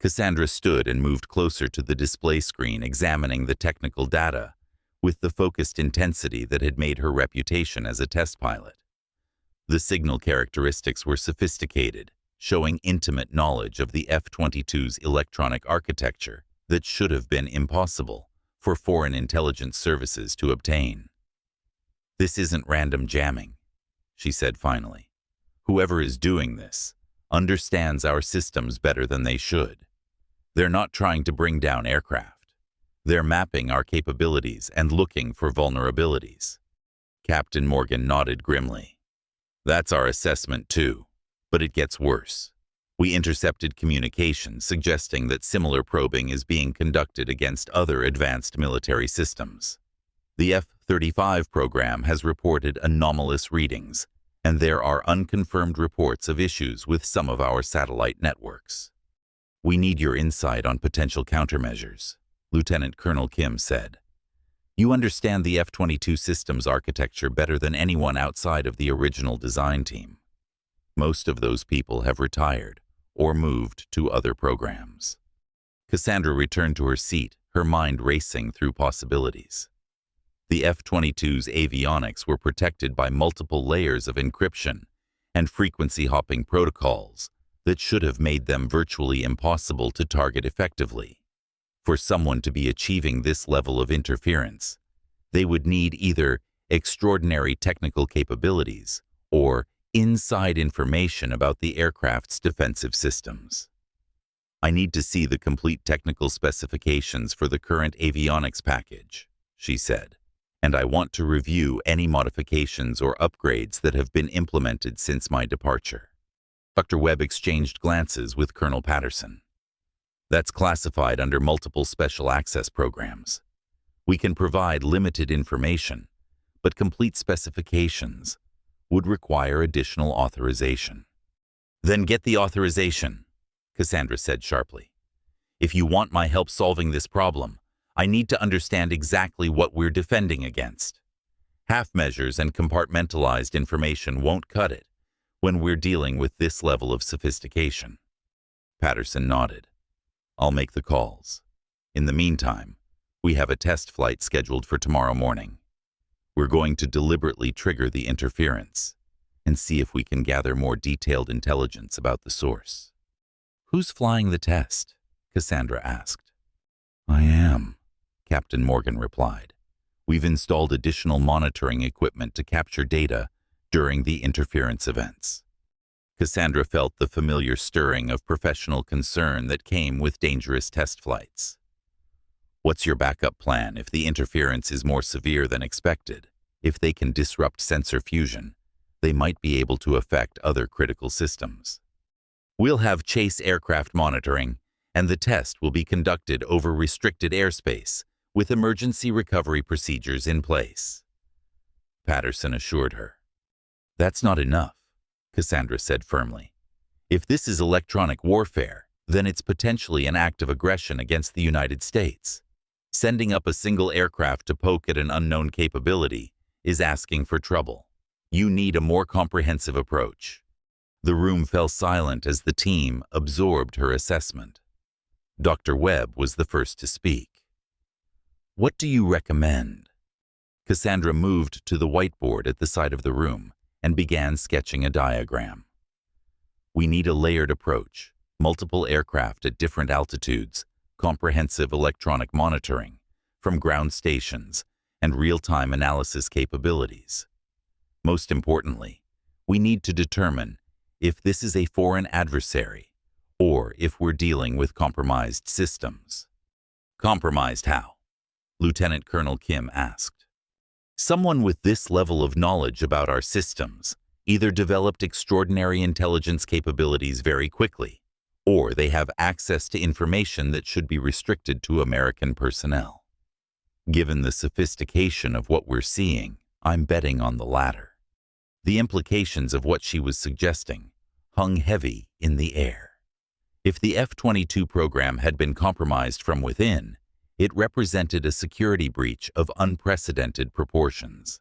Cassandra stood and moved closer to the display screen, examining the technical data with the focused intensity that had made her reputation as a test pilot. The signal characteristics were sophisticated, showing intimate knowledge of the F-22's electronic architecture that should have been impossible for foreign intelligence services to obtain. This isn't random jamming, she said finally. Whoever is doing this understands our systems better than they should. They're not trying to bring down aircraft. They're mapping our capabilities and looking for vulnerabilities. Captain Morgan nodded grimly. That's our assessment too, but it gets worse. We intercepted communication suggesting that similar probing is being conducted against other advanced military systems. The F-35 program has reported anomalous readings, and there are unconfirmed reports of issues with some of our satellite networks. We need your insight on potential countermeasures, Lieutenant Colonel Kim said. You understand the F-22 system's architecture better than anyone outside of the original design team. Most of those people have retired or moved to other programs. Cassandra returned to her seat, her mind racing through possibilities. The F-22's avionics were protected by multiple layers of encryption and frequency-hopping protocols that should have made them virtually impossible to target effectively. For someone to be achieving this level of interference, they would need either extraordinary technical capabilities or inside information about the aircraft's defensive systems. I need to see the complete technical specifications for the current avionics package, she said, and I want to review any modifications or upgrades that have been implemented since my departure. Dr. Webb exchanged glances with Colonel Patterson. That's classified under multiple special access programs. We can provide limited information, but complete specifications would require additional authorization. Then get the authorization, Cassandra said sharply. If you want my help solving this problem, I need to understand exactly what we're defending against. Half measures and compartmentalized information won't cut it when we're dealing with this level of sophistication. Patterson nodded. I'll make the calls. In the meantime, we have a test flight scheduled for tomorrow morning. We're going to deliberately trigger the interference and see if we can gather more detailed intelligence about the source. Who's flying the test? Cassandra asked. I am, Captain Morgan replied. We've installed additional monitoring equipment to capture data during the interference events. Cassandra felt the familiar stirring of professional concern that came with dangerous test flights. What's your backup plan if the interference is more severe than expected? If they can disrupt sensor fusion, they might be able to affect other critical systems. We'll have chase aircraft monitoring, and the test will be conducted over restricted airspace with emergency recovery procedures in place. Patterson assured her. That's not enough, Cassandra said firmly. If this is electronic warfare, then it's potentially an act of aggression against the United States. Sending up a single aircraft to poke at an unknown capability is asking for trouble. You need a more comprehensive approach. The room fell silent as the team absorbed her assessment. Dr. Webb was the first to speak. "What do you recommend?" Cassandra moved to the whiteboard at the side of the room and began sketching a diagram. "We need a layered approach, multiple aircraft at different altitudes, comprehensive electronic monitoring from ground stations, and real-time analysis capabilities. Most importantly, we need to determine if this is a foreign adversary or if we're dealing with compromised systems." "Compromised how?" Lieutenant Colonel Kim asked. "Someone with this level of knowledge about our systems either developed extraordinary intelligence capabilities very quickly, or they have access to information that should be restricted to American personnel. Given the sophistication of what we're seeing, I'm betting on the latter." The implications of what she was suggesting hung heavy in the air. If the F-22 program had been compromised from within, it represented a security breach of unprecedented proportions.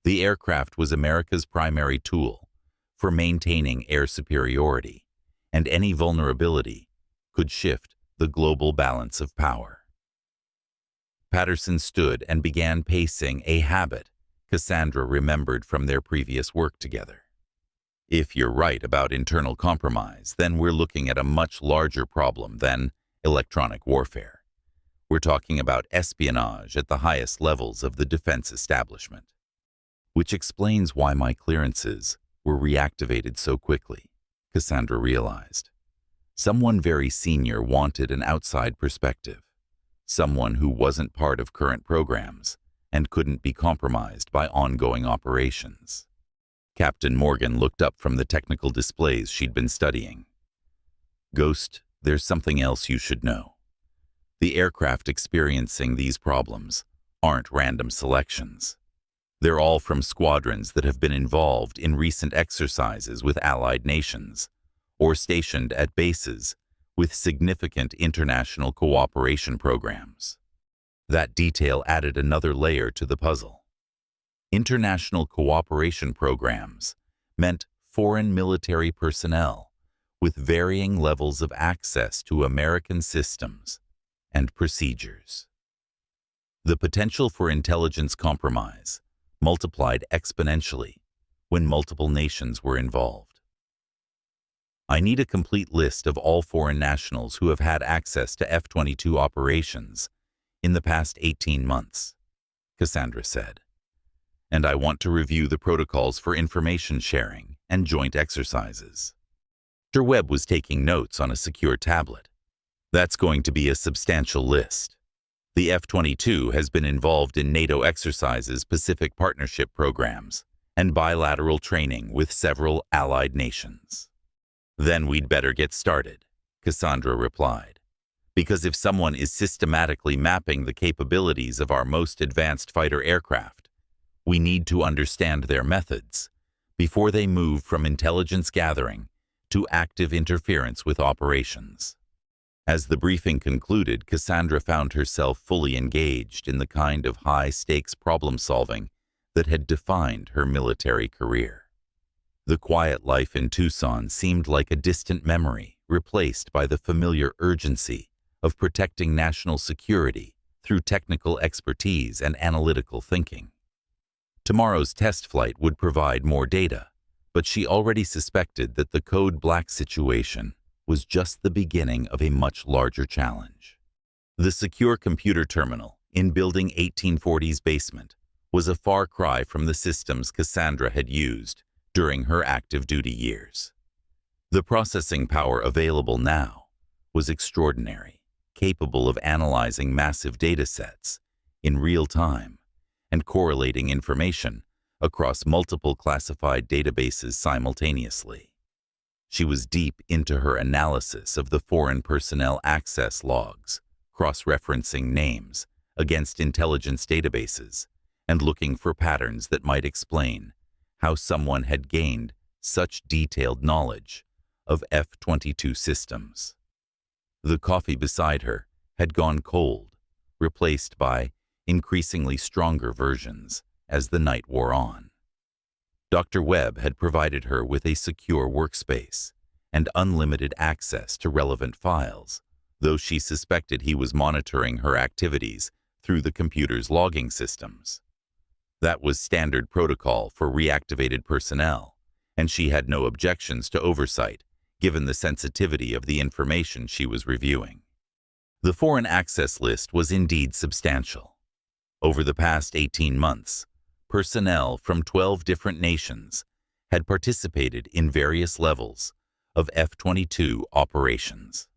The aircraft was America's primary tool for maintaining air superiority, and any vulnerability could shift the global balance of power. Patterson stood and began pacing, a habit Cassandra remembered from their previous work together. "If you're right about internal compromise, then we're looking at a much larger problem than electronic warfare. We're talking about espionage at the highest levels of the defense establishment." Which explains why my clearances were reactivated so quickly, Cassandra realized. Someone very senior wanted an outside perspective. Someone who wasn't part of current programs and couldn't be compromised by ongoing operations. Captain Morgan looked up from the technical displays she'd been studying. "Ghost, there's something else you should know. The aircraft experiencing these problems aren't random selections. They're all from squadrons that have been involved in recent exercises with allied nations or stationed at bases with significant international cooperation programs." That detail added another layer to the puzzle. International cooperation programs meant foreign military personnel with varying levels of access to American systems and procedures. The potential for intelligence compromise multiplied exponentially when multiple nations were involved. "I need a complete list of all foreign nationals who have had access to F-22 operations in the past 18 months, Cassandra said. "And I want to review the protocols for information sharing and joint exercises." Dr. Webb was taking notes on a secure tablet. "That's going to be a substantial list. The F-22 has been involved in NATO exercises, Pacific Partnership programs, and bilateral training with several allied nations." "Then we'd better get started," Cassandra replied. "Because if someone is systematically mapping the capabilities of our most advanced fighter aircraft, we need to understand their methods before they move from intelligence gathering to active interference with operations." As the briefing concluded, Cassandra found herself fully engaged in the kind of high-stakes problem-solving that had defined her military career. The quiet life in Tucson seemed like a distant memory, replaced by the familiar urgency of protecting national security through technical expertise and analytical thinking. Tomorrow's test flight would provide more data, but she already suspected that the Code Black situation was just the beginning of a much larger challenge. The secure computer terminal in Building 1840's basement was a far cry from the systems Cassandra had used during her active duty years. The processing power available now was extraordinary, capable of analyzing massive data sets in real time and correlating information across multiple classified databases simultaneously. She was deep into her analysis of the foreign personnel access logs, cross-referencing names against intelligence databases and looking for patterns that might explain how someone had gained such detailed knowledge of F-22 systems. The coffee beside her had gone cold, replaced by increasingly stronger versions as the night wore on. Dr. Webb had provided her with a secure workspace and unlimited access to relevant files though she suspected he was monitoring her activities through the computer's logging systems. That was standard protocol for reactivated personnel, and she had no objections to oversight, given the sensitivity of the information she was reviewing. The foreign access list was indeed substantial. Over the past 18 months, personnel from 12 different nations had participated in various levels of F-22 operations.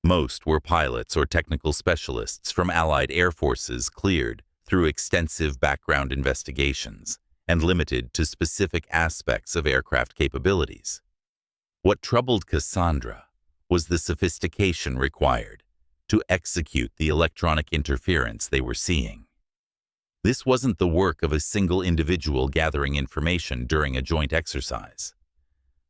Most were pilots or technical specialists from Allied air forces cleared through extensive background investigations and limited to specific aspects of aircraft capabilities. What troubled Cassandra was the sophistication required to execute the electronic interference they were seeing. This wasn't the work of a single individual gathering information during a joint exercise.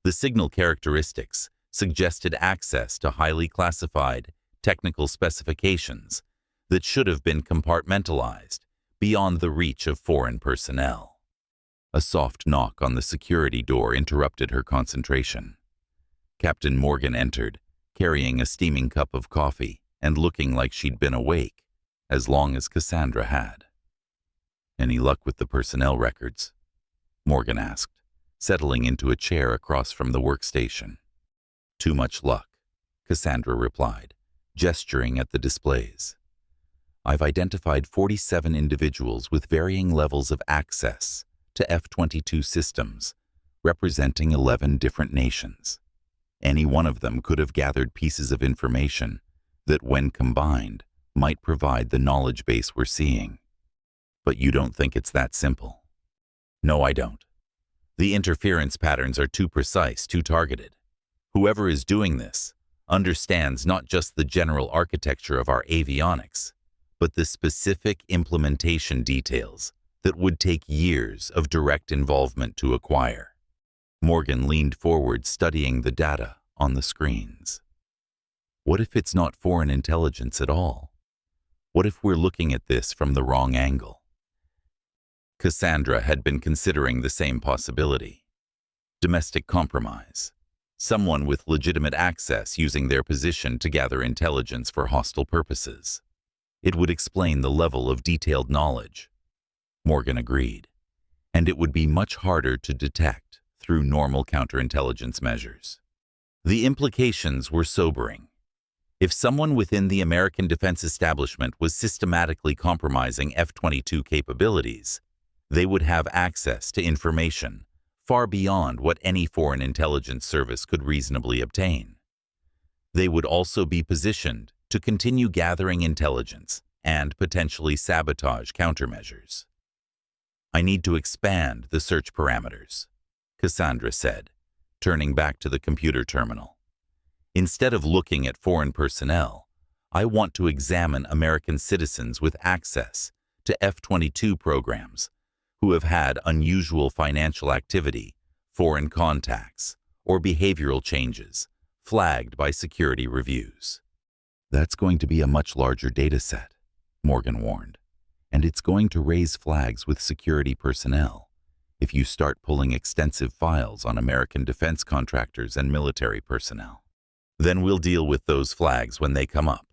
The signal characteristics suggested access to highly classified technical specifications that should have been compartmentalized beyond the reach of foreign personnel. A soft knock on the security door interrupted her concentration. Captain Morgan entered, carrying a steaming cup of coffee and looking like she'd been awake as long as Cassandra had. "Any luck with the personnel records?" Morgan asked, settling into a chair across from the workstation. "Too much luck," Cassandra replied, gesturing at the displays. "I've identified 47 individuals with varying levels of access to F-22 systems, representing 11 different nations. Any one of them could have gathered pieces of information that, when combined, might provide the knowledge base we're seeing. But you don't think it's that simple?" "No, I don't. The interference patterns are too precise, too targeted. Whoever is doing this understands not just the general architecture of our avionics, but the specific implementation details that would take years of direct involvement to acquire." Morgan leaned forward, studying the data on the screens. "What if it's not foreign intelligence at all? What if we're looking at this from the wrong angle?" Cassandra had been considering the same possibility. Domestic compromise. Someone with legitimate access using their position to gather intelligence for hostile purposes. It would explain the level of detailed knowledge. Morgan agreed. And it would be much harder to detect through normal counterintelligence measures. The implications were sobering. If someone within the American defense establishment was systematically compromising F-22 capabilities, they would have access to information far beyond what any foreign intelligence service could reasonably obtain. They would also be positioned to continue gathering intelligence and potentially sabotage countermeasures. "I need to expand the search parameters," Cassandra said, turning back to the computer terminal. "Instead of looking at foreign personnel, I want to examine American citizens with access to F-22 programs who have had unusual financial activity, foreign contacts, or behavioral changes flagged by security reviews." "That's going to be a much larger data set," Morgan warned, "and it's going to raise flags with security personnel if you start pulling extensive files on American defense contractors and military personnel. Then we'll deal with those flags when they come up.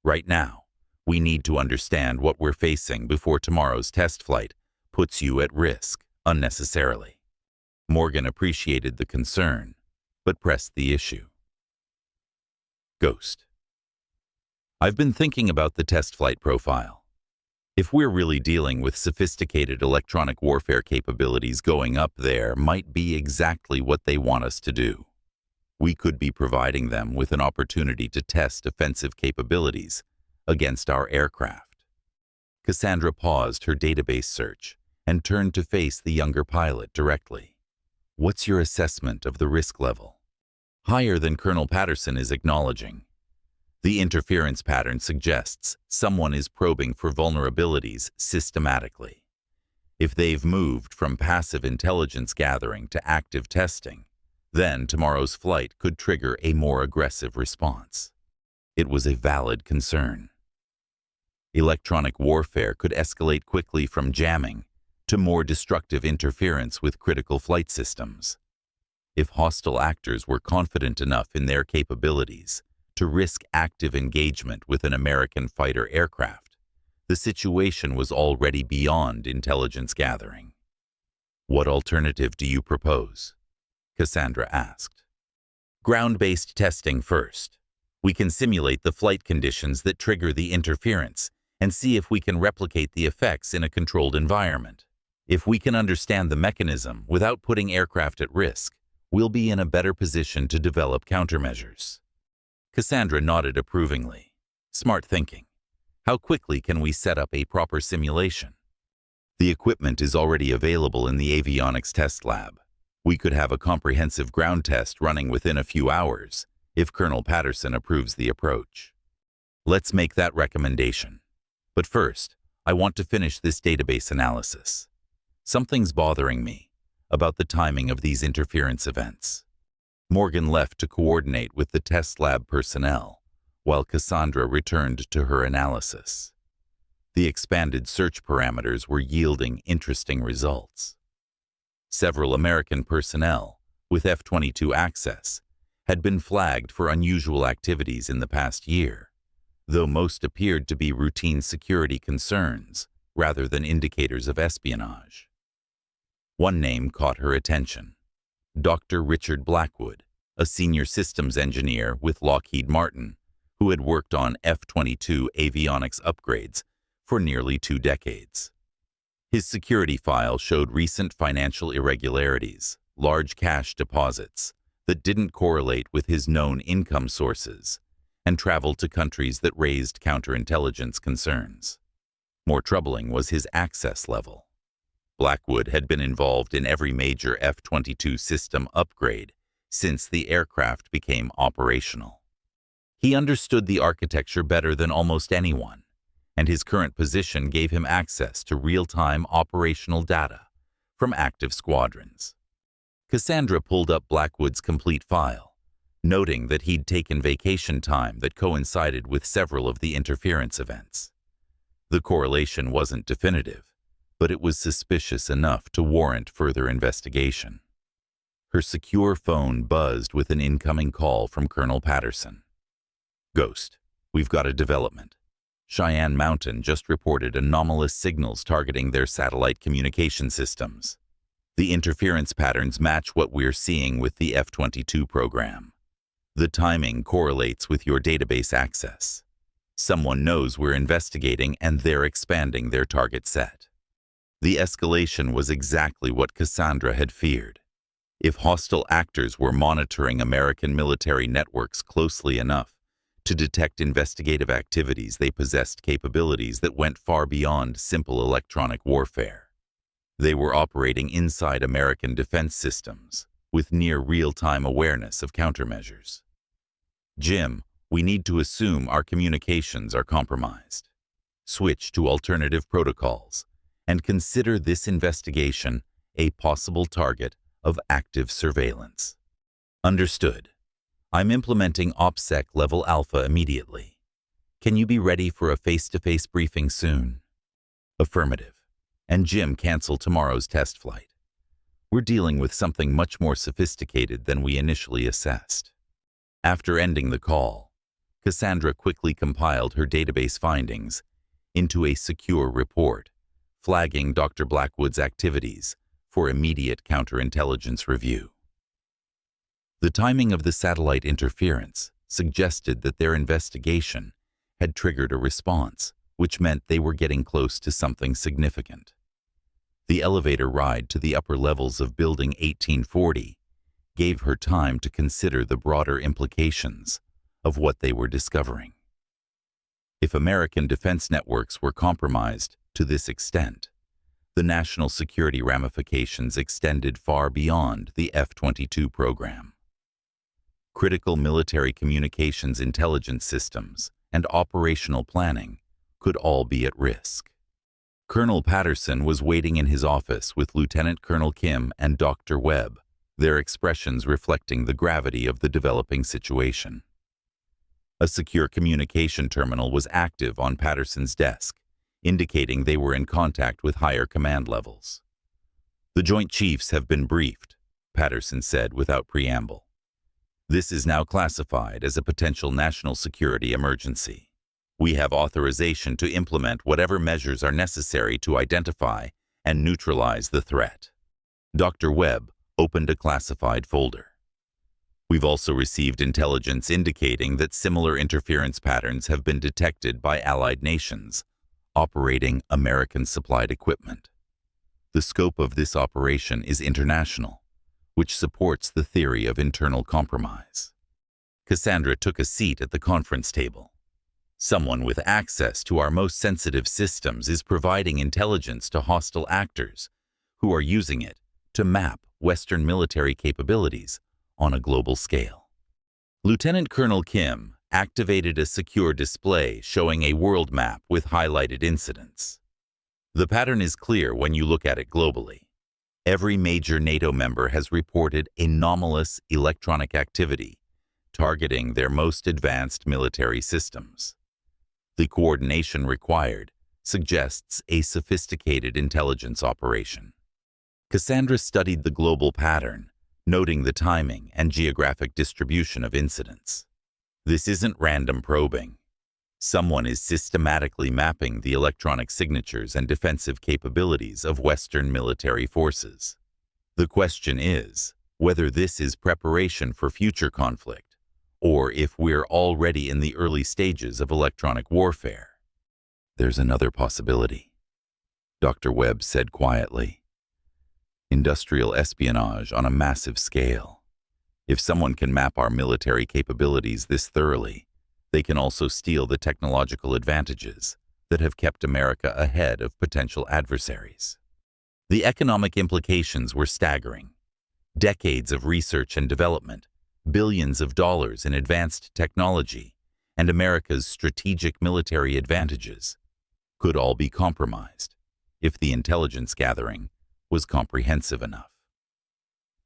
Right now, we need to understand what we're facing before tomorrow's test flight puts you at risk unnecessarily." Morgan appreciated the concern, but pressed the issue. Ghost. "I've been thinking about the test flight profile. If we're really dealing with sophisticated electronic warfare capabilities, going up there might be exactly what they want us to do. We could be providing them with an opportunity to test offensive capabilities against our aircraft." Cassandra paused her database search and turned to face the younger pilot directly. "What's your assessment of the risk level?" "Higher than Colonel Patterson is acknowledging. The interference pattern suggests someone is probing for vulnerabilities systematically. If they've moved from passive intelligence gathering to active testing, then tomorrow's flight could trigger a more aggressive response." It was a valid concern. Electronic warfare could escalate quickly from jamming to more destructive interference with critical flight systems. If hostile actors were confident enough in their capabilities to risk active engagement with an American fighter aircraft. The situation was already beyond intelligence gathering. "What alternative do you propose?" Cassandra asked. "Ground-based testing first. We can simulate the flight conditions that trigger the interference and see if we can replicate the effects in a controlled environment. If we can understand the mechanism without putting aircraft at risk, we'll be in a better position to develop countermeasures." Cassandra nodded approvingly. "Smart thinking. How quickly can we set up a proper simulation?" "The equipment is already available in the avionics test lab. We could have a comprehensive ground test running within a few hours, if Colonel Patterson approves the approach." "Let's make that recommendation. But first, I want to finish this database analysis. Something's bothering me about the timing of these interference events." Morgan left to coordinate with the test lab personnel, while Cassandra returned to her analysis. The expanded search parameters were yielding interesting results. Several American personnel, with F-22 access, had been flagged for unusual activities in the past year, though most appeared to be routine security concerns rather than indicators of espionage. One name caught her attention: Dr. Richard Blackwood, a senior systems engineer with Lockheed Martin, who had worked on F-22 avionics upgrades for nearly 2 decades. His security file showed recent financial irregularities, large cash deposits that didn't correlate with his known income sources, and traveled to countries that raised counterintelligence concerns. More troubling was his access level. Blackwood had been involved in every major F-22 system upgrade since the aircraft became operational. He understood the architecture better than almost anyone, and his current position gave him access to real-time operational data from active squadrons. Cassandra pulled up Blackwood's complete file, noting that he'd taken vacation time that coincided with several of the interference events. The correlation wasn't definitive, but it was suspicious enough to warrant further investigation. Her secure phone buzzed with an incoming call from Colonel Patterson. "Ghost, we've got a development. Cheyenne Mountain just reported anomalous signals targeting their satellite communication systems. The interference patterns match what we're seeing with the F-22 program. The timing correlates with your database access. Someone knows we're investigating and they're expanding their target set." The escalation was exactly what Cassandra had feared. If hostile actors were monitoring American military networks closely enough to detect investigative activities, they possessed capabilities that went far beyond simple electronic warfare. They were operating inside American defense systems with near real-time awareness of countermeasures. "Jim, we need to assume our communications are compromised. Switch to alternative protocols and consider this investigation a possible target of active surveillance." "Understood. I'm implementing OPSEC Level Alpha immediately. Can you be ready for a face-to-face briefing soon?" "Affirmative. And Jim, cancel tomorrow's test flight. We're dealing with something much more sophisticated than we initially assessed." After ending the call, Cassandra quickly compiled her database findings into a secure report, flagging Dr. Blackwood's activities for immediate counterintelligence review. The timing of the satellite interference suggested that their investigation had triggered a response, which meant they were getting close to something significant. The elevator ride to the upper levels of Building 1840 gave her time to consider the broader implications of what they were discovering. If American defense networks were compromised to this extent, the national security ramifications extended far beyond the F-22 program. Critical military communications intelligence systems and operational planning could all be at risk. Colonel Patterson was waiting in his office with Lieutenant Colonel Kim and Dr. Webb, their expressions reflecting the gravity of the developing situation. A secure communication terminal was active on Patterson's desk, indicating they were in contact with higher command levels. "The Joint Chiefs have been briefed," Patterson said without preamble. This is now classified as a potential national security emergency. We have authorization to implement whatever measures are necessary to identify and neutralize the threat. Dr. Webb opened a classified folder. We've also received intelligence indicating that similar interference patterns have been detected by allied nations operating American-supplied equipment. The scope of this operation is international, which supports the theory of internal compromise. Cassandra took a seat at the conference table. Someone with access to our most sensitive systems is providing intelligence to hostile actors who are using it to map Western military capabilities on a global scale. Lieutenant Colonel Kim activated a secure display showing a world map with highlighted incidents. The pattern is clear when you look at it globally. Every major NATO member has reported anomalous electronic activity targeting their most advanced military systems. The coordination required suggests a sophisticated intelligence operation. Cassandra studied the global pattern, noting the timing and geographic distribution of incidents. This isn't random probing. Someone is systematically mapping the electronic signatures and defensive capabilities of Western military forces. The question is whether this is preparation for future conflict, or if we're already in the early stages of electronic warfare. There's another possibility, Dr. Webb said quietly. Industrial espionage on a massive scale. If someone can map our military capabilities this thoroughly, they can also steal the technological advantages that have kept America ahead of potential adversaries. The economic implications were staggering. Decades of research and development, billions of dollars in advanced technology, and America's strategic military advantages could all be compromised if the intelligence gathering was comprehensive enough.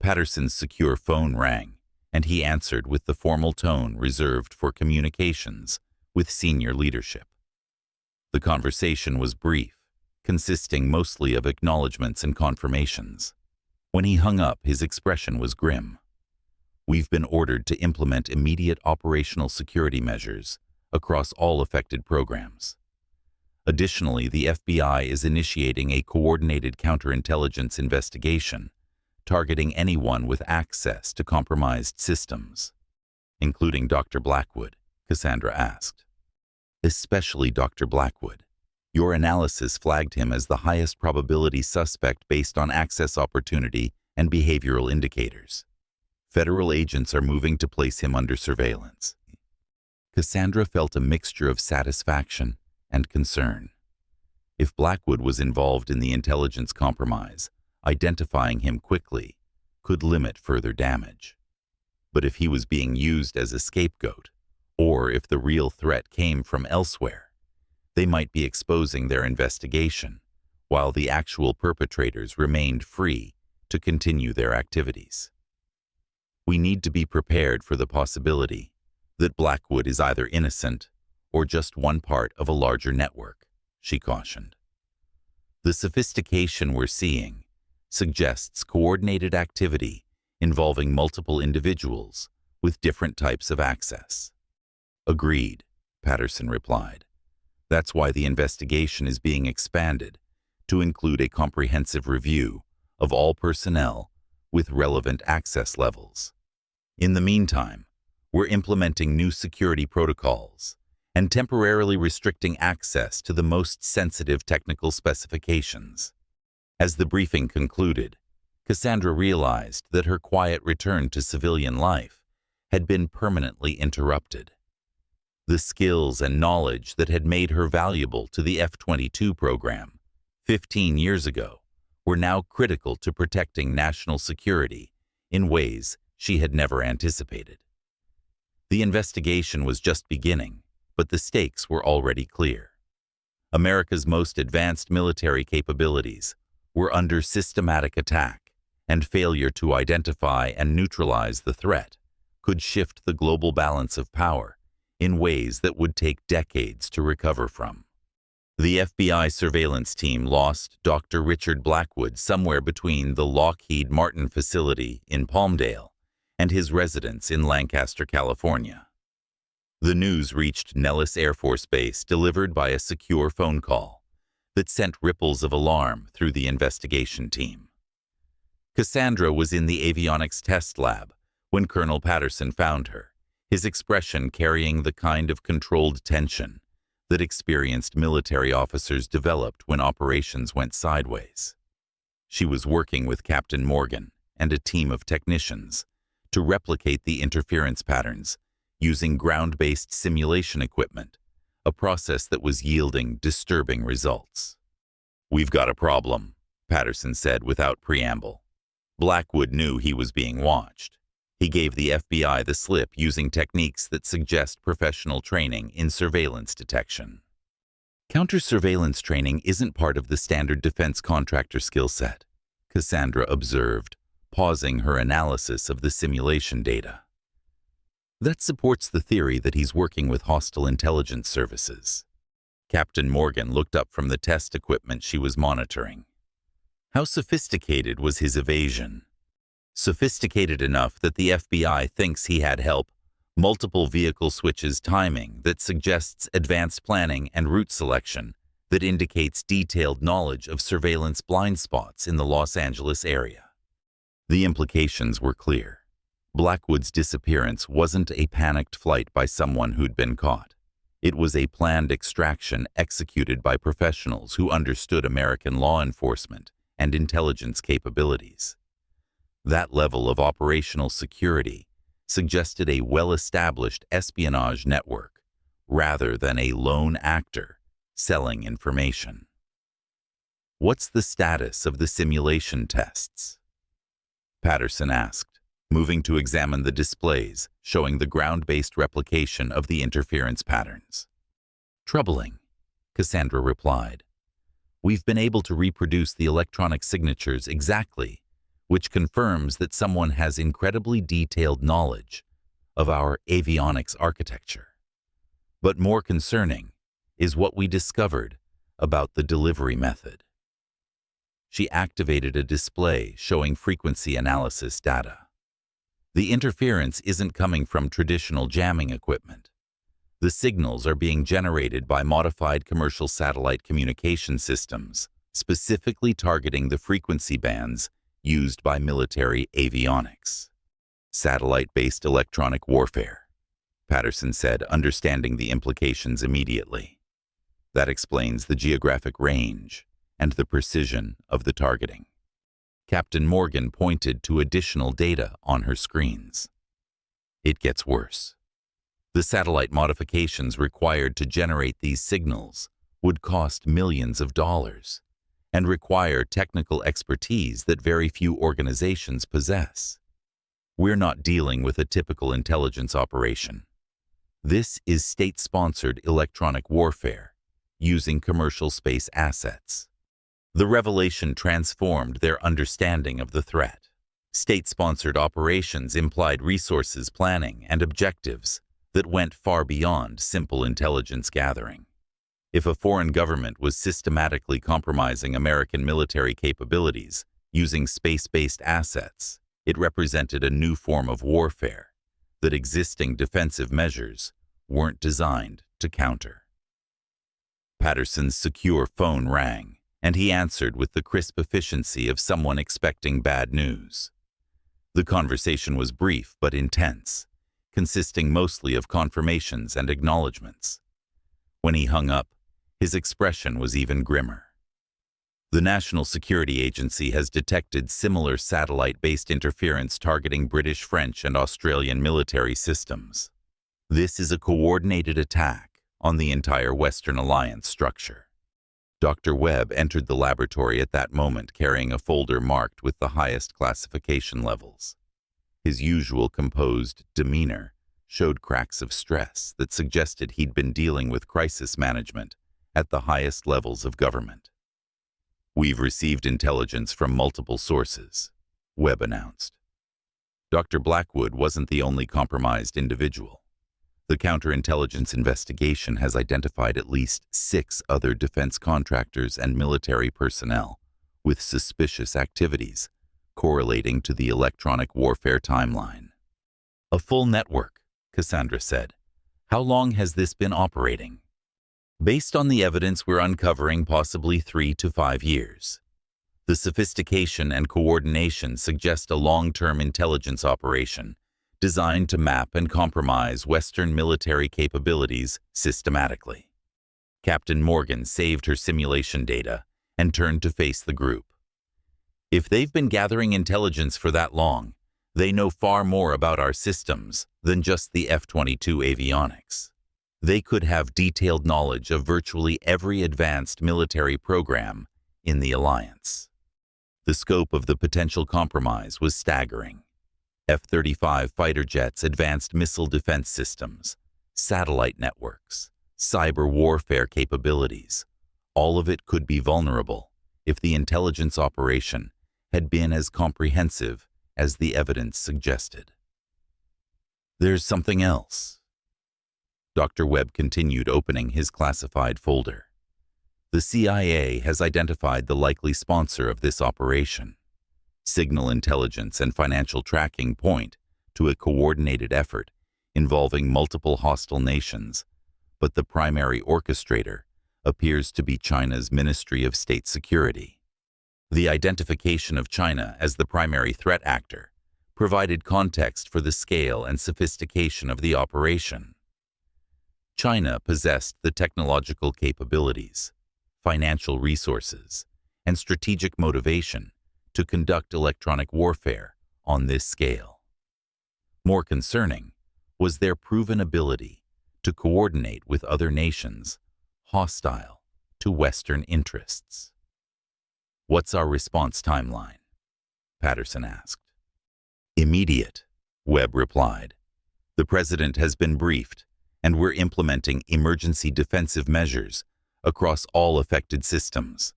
Patterson's secure phone rang, and he answered with the formal tone reserved for communications with senior leadership. The conversation was brief, consisting mostly of acknowledgments and confirmations. When he hung up, his expression was grim. We've been ordered to implement immediate operational security measures across all affected programs. Additionally, the FBI is initiating a coordinated counterintelligence investigation targeting anyone with access to compromised systems, including Dr. Blackwood, Cassandra asked. Especially Dr. Blackwood. Your analysis flagged him as the highest probability suspect based on access opportunity and behavioral indicators. Federal agents are moving to place him under surveillance. Cassandra felt a mixture of satisfaction and concern. If Blackwood was involved in the intelligence compromise, identifying him quickly could limit further damage. But if he was being used as a scapegoat, or if the real threat came from elsewhere, they might be exposing their investigation, while the actual perpetrators remained free to continue their activities. We need to be prepared for the possibility that Blackwood is either innocent or just one part of a larger network, she cautioned. The sophistication we're seeing suggests coordinated activity involving multiple individuals with different types of access. Agreed, Patterson replied. That's why the investigation is being expanded to include a comprehensive review of all personnel with relevant access levels. In the meantime, we're implementing new security protocols and temporarily restricting access to the most sensitive technical specifications. As the briefing concluded, Cassandra realized that her quiet return to civilian life had been permanently interrupted. The skills and knowledge that had made her valuable to the F-22 program 15 years ago were now critical to protecting national security in ways she had never anticipated. The investigation was just beginning, but the stakes were already clear. America's most advanced military capabilities were under systematic attack, and failure to identify and neutralize the threat could shift the global balance of power in ways that would take decades to recover from. The FBI surveillance team lost Dr. Richard Blackwood somewhere between the Lockheed Martin facility in Palmdale and his residence in Lancaster, California. The news reached Nellis Air Force Base delivered by a secure phone call that sent ripples of alarm through the investigation team. Cassandra was in the avionics test lab when Colonel Patterson found her, his expression carrying the kind of controlled tension that experienced military officers developed when operations went sideways. She was working with Captain Morgan and a team of technicians to replicate the interference patterns using ground-based simulation equipment, a process that was yielding disturbing results. "We've got a problem," Patterson said without preamble. Blackwood knew he was being watched. He gave the FBI the slip using techniques that suggest professional training in surveillance detection. "Counter-surveillance training isn't part of the standard defense contractor skill set," Cassandra observed, pausing her analysis of the simulation data. "That supports the theory that he's working with hostile intelligence services." Captain Morgan looked up from the test equipment she was monitoring. How sophisticated was his evasion? Sophisticated enough that the FBI thinks he had help, multiple vehicle switches timing that suggests advanced planning and route selection that indicates detailed knowledge of surveillance blind spots in the Los Angeles area. The implications were clear. Blackwood's disappearance wasn't a panicked flight by someone who'd been caught. It was a planned extraction executed by professionals who understood American law enforcement and intelligence capabilities. That level of operational security suggested a well-established espionage network rather than a lone actor selling information. "What's the status of the simulation tests?" Patterson asked, moving to examine the displays showing the ground-based replication of the interference patterns. "Troubling," Cassandra replied. "We've been able to reproduce the electronic signatures exactly, which confirms that someone has incredibly detailed knowledge of our avionics architecture. But more concerning is what we discovered about the delivery method." She activated a display showing frequency analysis data. The interference isn't coming from traditional jamming equipment. The signals are being generated by modified commercial satellite communication systems, specifically targeting the frequency bands used by military avionics. "Satellite-based electronic warfare," Patterson said, understanding the implications immediately. "That explains the geographic range and the precision of the targeting." Captain Morgan pointed to additional data on her screens. "It gets worse. The satellite modifications required to generate these signals would cost millions of dollars and require technical expertise that very few organizations possess. We're not dealing with a typical intelligence operation. This is state-sponsored electronic warfare using commercial space assets." The revelation transformed their understanding of the threat. State-sponsored operations implied resources planning and objectives that went far beyond simple intelligence gathering. If a foreign government was systematically compromising American military capabilities using space-based assets, it represented a new form of warfare that existing defensive measures weren't designed to counter. Patterson's secure phone rang, and he answered with the crisp efficiency of someone expecting bad news. The conversation was brief but intense, consisting mostly of confirmations and acknowledgments. When he hung up, his expression was even grimmer. "The National Security Agency has detected similar satellite-based interference targeting British, French, and Australian military systems. This is a coordinated attack on the entire Western Alliance structure." Dr. Webb entered the laboratory at that moment carrying a folder marked with the highest classification levels. His usual composed demeanor showed cracks of stress that suggested he'd been dealing with crisis management at the highest levels of government. "We've received intelligence from multiple sources," Webb announced. Dr. Blackwood wasn't the only compromised individual. The counterintelligence investigation has identified at least 6 other defense contractors and military personnel with suspicious activities correlating to the electronic warfare timeline. A full network, Cassandra said. How long has this been operating? Based on the evidence we're uncovering, possibly 3 to 5 years. The sophistication and coordination suggest a long-term intelligence operation designed to map and compromise Western military capabilities systematically. Captain Morgan saved her simulation data and turned to face the group. If they've been gathering intelligence for that long, they know far more about our systems than just the F-22 avionics. They could have detailed knowledge of virtually every advanced military program in the alliance. The scope of the potential compromise was staggering. F-35 fighter jets, advanced missile defense systems, satellite networks, cyber warfare capabilities. All of it could be vulnerable if the intelligence operation had been as comprehensive as the evidence suggested. There's something else. Dr. Webb continued, opening his classified folder. The CIA has identified the likely sponsor of this operation. Signal intelligence and financial tracking point to a coordinated effort involving multiple hostile nations, but the primary orchestrator appears to be China's Ministry of State Security. The identification of China as the primary threat actor provided context for the scale and sophistication of the operation. China possessed the technological capabilities, financial resources, and strategic motivation to conduct electronic warfare on this scale. More concerning was their proven ability to coordinate with other nations hostile to Western interests. What's our response timeline? Patterson asked. Immediate, Webb replied. The President has been briefed, and we're implementing emergency defensive measures across all affected systems.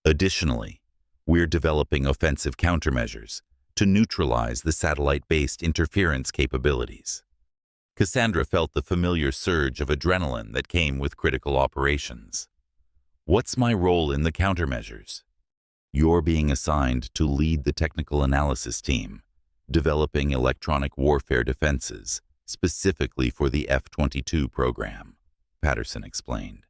Additionally, we're developing offensive countermeasures to neutralize the satellite-based interference capabilities. Cassandra felt the familiar surge of adrenaline that came with critical operations. What's my role in the countermeasures? You're being assigned to lead the technical analysis team, developing electronic warfare defenses specifically for the F-22 program, Patterson explained.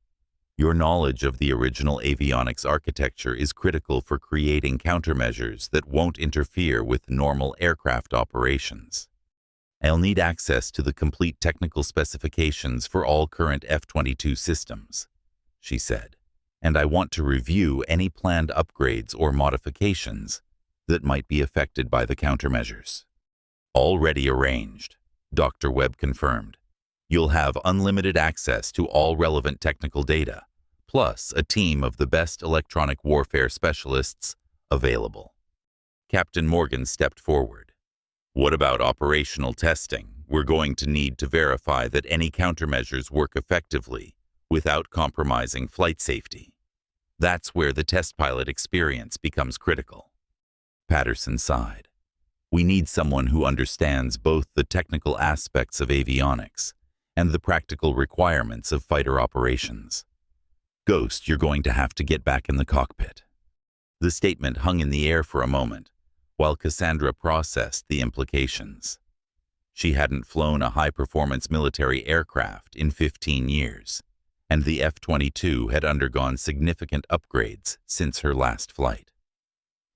Your knowledge of the original avionics architecture is critical for creating countermeasures that won't interfere with normal aircraft operations. I'll need access to the complete technical specifications for all current F-22 systems, she said, and I want to review any planned upgrades or modifications that might be affected by the countermeasures. Already arranged, Dr. Webb confirmed. You'll have unlimited access to all relevant technical data, plus a team of the best electronic warfare specialists available. Captain Morgan stepped forward. What about operational testing? We're going to need to verify that any countermeasures work effectively without compromising flight safety. That's where the test pilot experience becomes critical. Patterson sighed. We need someone who understands both the technical aspects of avionics and the practical requirements of fighter operations. Ghost, you're going to have to get back in the cockpit. The statement hung in the air for a moment, while Cassandra processed the implications. She hadn't flown a high-performance military aircraft in 15 years, and the F-22 had undergone significant upgrades since her last flight.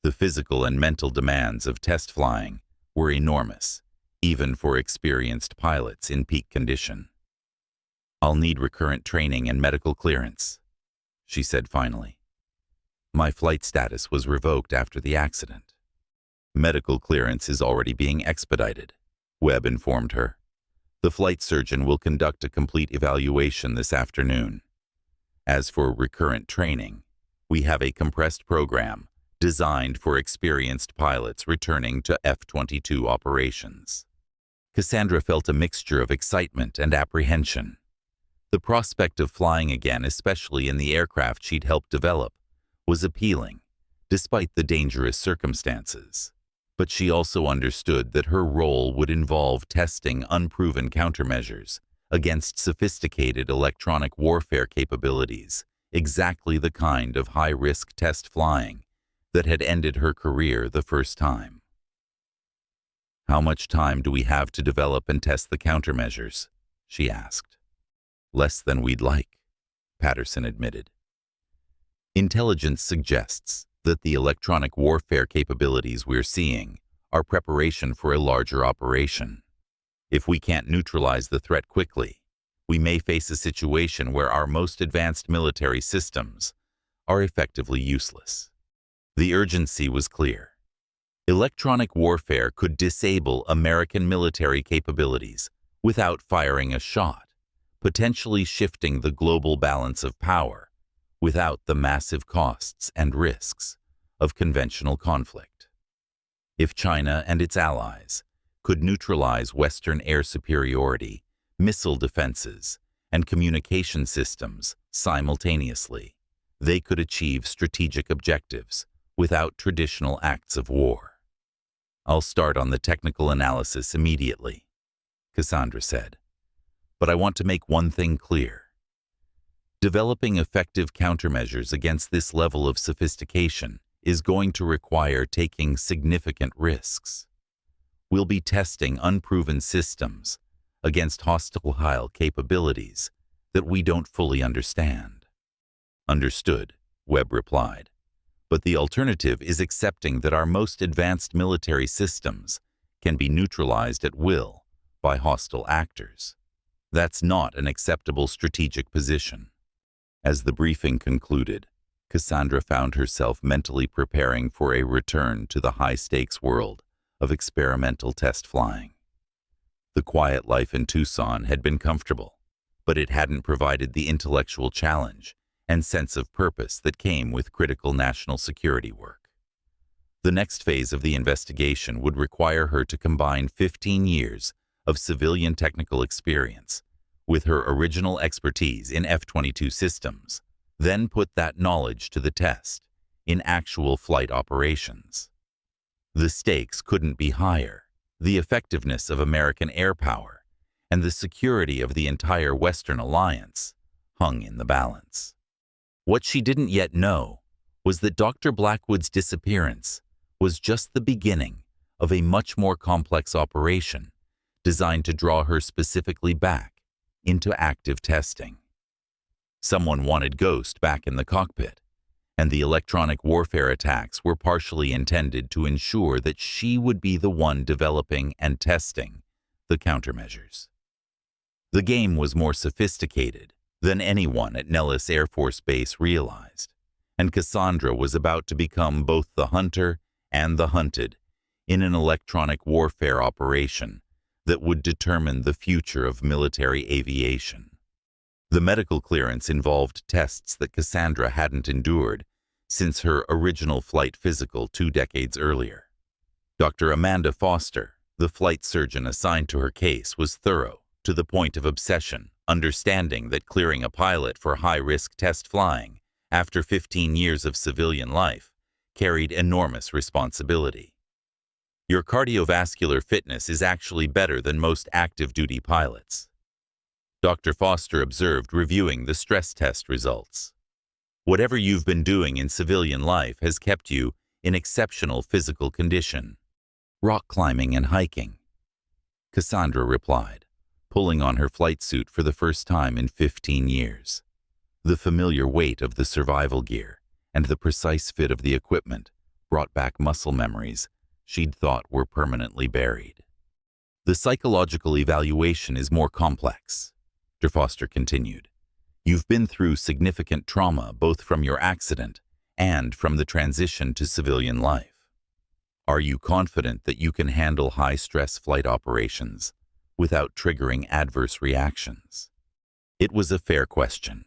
The physical and mental demands of test flying were enormous, even for experienced pilots in peak condition. I'll need recurrent training and medical clearance, she said finally. My flight status was revoked after the accident. Medical clearance is already being expedited, Webb informed her. The flight surgeon will conduct a complete evaluation this afternoon. As for recurrent training, we have a compressed program designed for experienced pilots returning to F-22 operations. Cassandra felt a mixture of excitement and apprehension. The prospect of flying again, especially in the aircraft she'd helped develop, was appealing, despite the dangerous circumstances. But she also understood that her role would involve testing unproven countermeasures against sophisticated electronic warfare capabilities, exactly the kind of high-risk test flying that had ended her career the first time. How much time do we have to develop and test the countermeasures? She asked. Less than we'd like, Patterson admitted. Intelligence suggests that the electronic warfare capabilities we're seeing are preparation for a larger operation. If we can't neutralize the threat quickly, we may face a situation where our most advanced military systems are effectively useless. The urgency was clear. Electronic warfare could disable American military capabilities without firing a shot, potentially shifting the global balance of power without the massive costs and risks of conventional conflict. If China and its allies could neutralize Western air superiority, missile defenses, and communication systems simultaneously, they could achieve strategic objectives without traditional acts of war. I'll start on the technical analysis immediately, Cassandra said. But I want to make one thing clear. Developing effective countermeasures against this level of sophistication is going to require taking significant risks. We'll be testing unproven systems against hostile capabilities that we don't fully understand. Understood, Webb replied. But the alternative is accepting that our most advanced military systems can be neutralized at will by hostile actors. That's not an acceptable strategic position. As the briefing concluded, Cassandra found herself mentally preparing for a return to the high-stakes world of experimental test flying. The quiet life in Tucson had been comfortable, but it hadn't provided the intellectual challenge and sense of purpose that came with critical national security work. The next phase of the investigation would require her to combine 15 years of civilian technical experience with her original expertise in F-22 systems, then put that knowledge to the test in actual flight operations. The stakes couldn't be higher. The effectiveness of American air power and the security of the entire Western alliance hung in the balance. What she didn't yet know was that Dr. Blackwood's disappearance was just the beginning of a much more complex operation designed to draw her specifically back into active testing. Someone wanted Ghost back in the cockpit, and the electronic warfare attacks were partially intended to ensure that she would be the one developing and testing the countermeasures. The game was more sophisticated than anyone at Nellis Air Force Base realized, and Cassandra was about to become both the hunter and the hunted in an electronic warfare operation that would determine the future of military aviation. The medical clearance involved tests that Cassandra hadn't endured since her original flight physical 2 decades earlier. Dr. Amanda Foster, the flight surgeon assigned to her case, was thorough to the point of obsession, understanding that clearing a pilot for high-risk test flying after 15 years of civilian life carried enormous responsibility. Your cardiovascular fitness is actually better than most active-duty pilots, Dr. Foster observed, reviewing the stress test results. Whatever you've been doing in civilian life has kept you in exceptional physical condition. Rock climbing and hiking, Cassandra replied, pulling on her flight suit for the first time in 15 years. The familiar weight of the survival gear and the precise fit of the equipment brought back muscle memories she'd thought were permanently buried. The psychological evaluation is more complex, Dr. Foster continued. You've been through significant trauma both from your accident and from the transition to civilian life. Are you confident that you can handle high-stress flight operations without triggering adverse reactions? It was a fair question.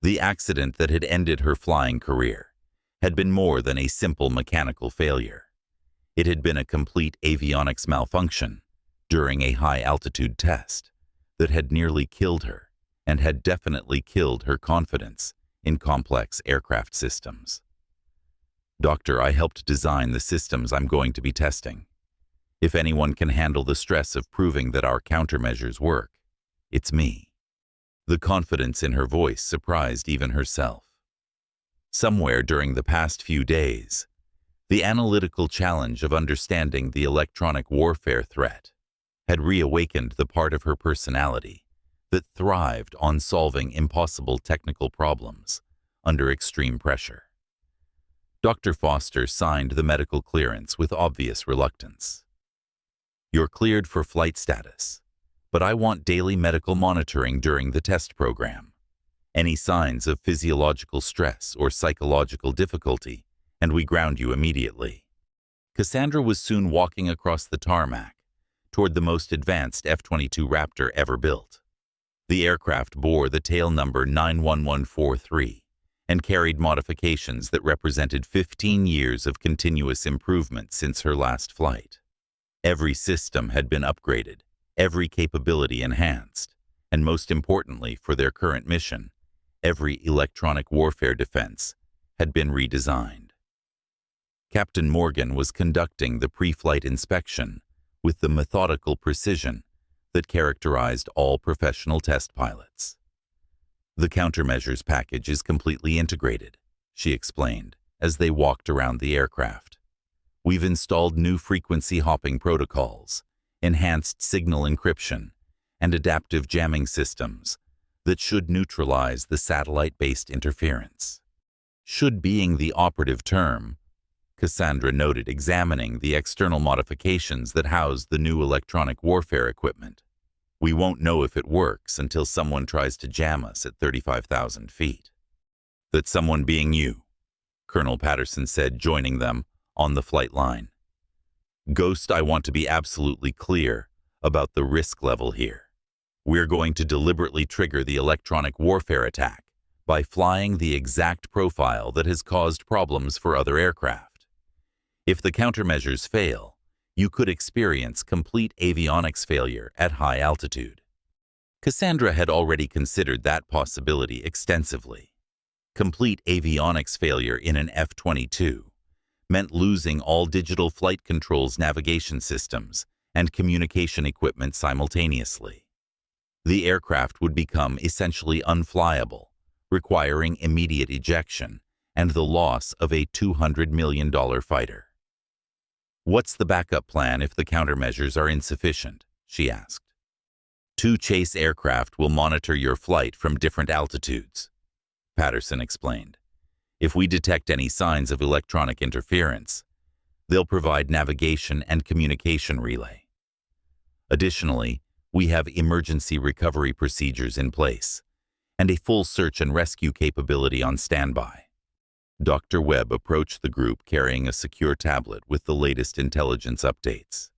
The accident that had ended her flying career had been more than a simple mechanical failure. It had been a complete avionics malfunction during a high-altitude test that had nearly killed her and had definitely killed her confidence in complex aircraft systems. Doctor, I helped design the systems I'm going to be testing. If anyone can handle the stress of proving that our countermeasures work, it's me. The confidence in her voice surprised even herself. Somewhere during the past few days, The analytical challenge of understanding the electronic warfare threat had reawakened the part of her personality that thrived on solving impossible technical problems under extreme pressure. Dr. Foster signed the medical clearance with obvious reluctance. "You're cleared for flight status, but I want daily medical monitoring during the test program. Any signs of physiological stress or psychological difficulty, and we ground you immediately." Cassandra was soon walking across the tarmac toward the most advanced F-22 Raptor ever built. The aircraft bore the tail number 91143 and carried modifications that represented 15 years of continuous improvement since her last flight. Every system had been upgraded, every capability enhanced, and most importantly for their current mission, every electronic warfare defense had been redesigned. Captain Morgan was conducting the pre-flight inspection with the methodical precision that characterized all professional test pilots. "The countermeasures package is completely integrated," she explained as they walked around the aircraft. "We've installed new frequency hopping protocols, enhanced signal encryption, and adaptive jamming systems that should neutralize the satellite-based interference." "Should" being the operative term, Cassandra noted, examining the external modifications that housed the new electronic warfare equipment. "We won't know if it works until someone tries to jam us at 35,000 feet. "That someone being you," Colonel Patterson said, joining them on the flight line. "Ghost, I want to be absolutely clear about the risk level here. We're going to deliberately trigger the electronic warfare attack by flying the exact profile that has caused problems for other aircraft. If the countermeasures fail, you could experience complete avionics failure at high altitude." Cassandra had already considered that possibility extensively. Complete avionics failure in an F-22 meant losing all digital flight controls, navigation systems, and communication equipment simultaneously. The aircraft would become essentially unflyable, requiring immediate ejection and the loss of a $200 million fighter. "What's the backup plan if the countermeasures are insufficient?" she asked. "Two chase aircraft will monitor your flight from different altitudes," Patterson explained. "If we detect any signs of electronic interference, they'll provide navigation and communication relay. Additionally, we have emergency recovery procedures in place and a full search and rescue capability on standby." Dr. Webb approached the group carrying a secure tablet with the latest intelligence updates.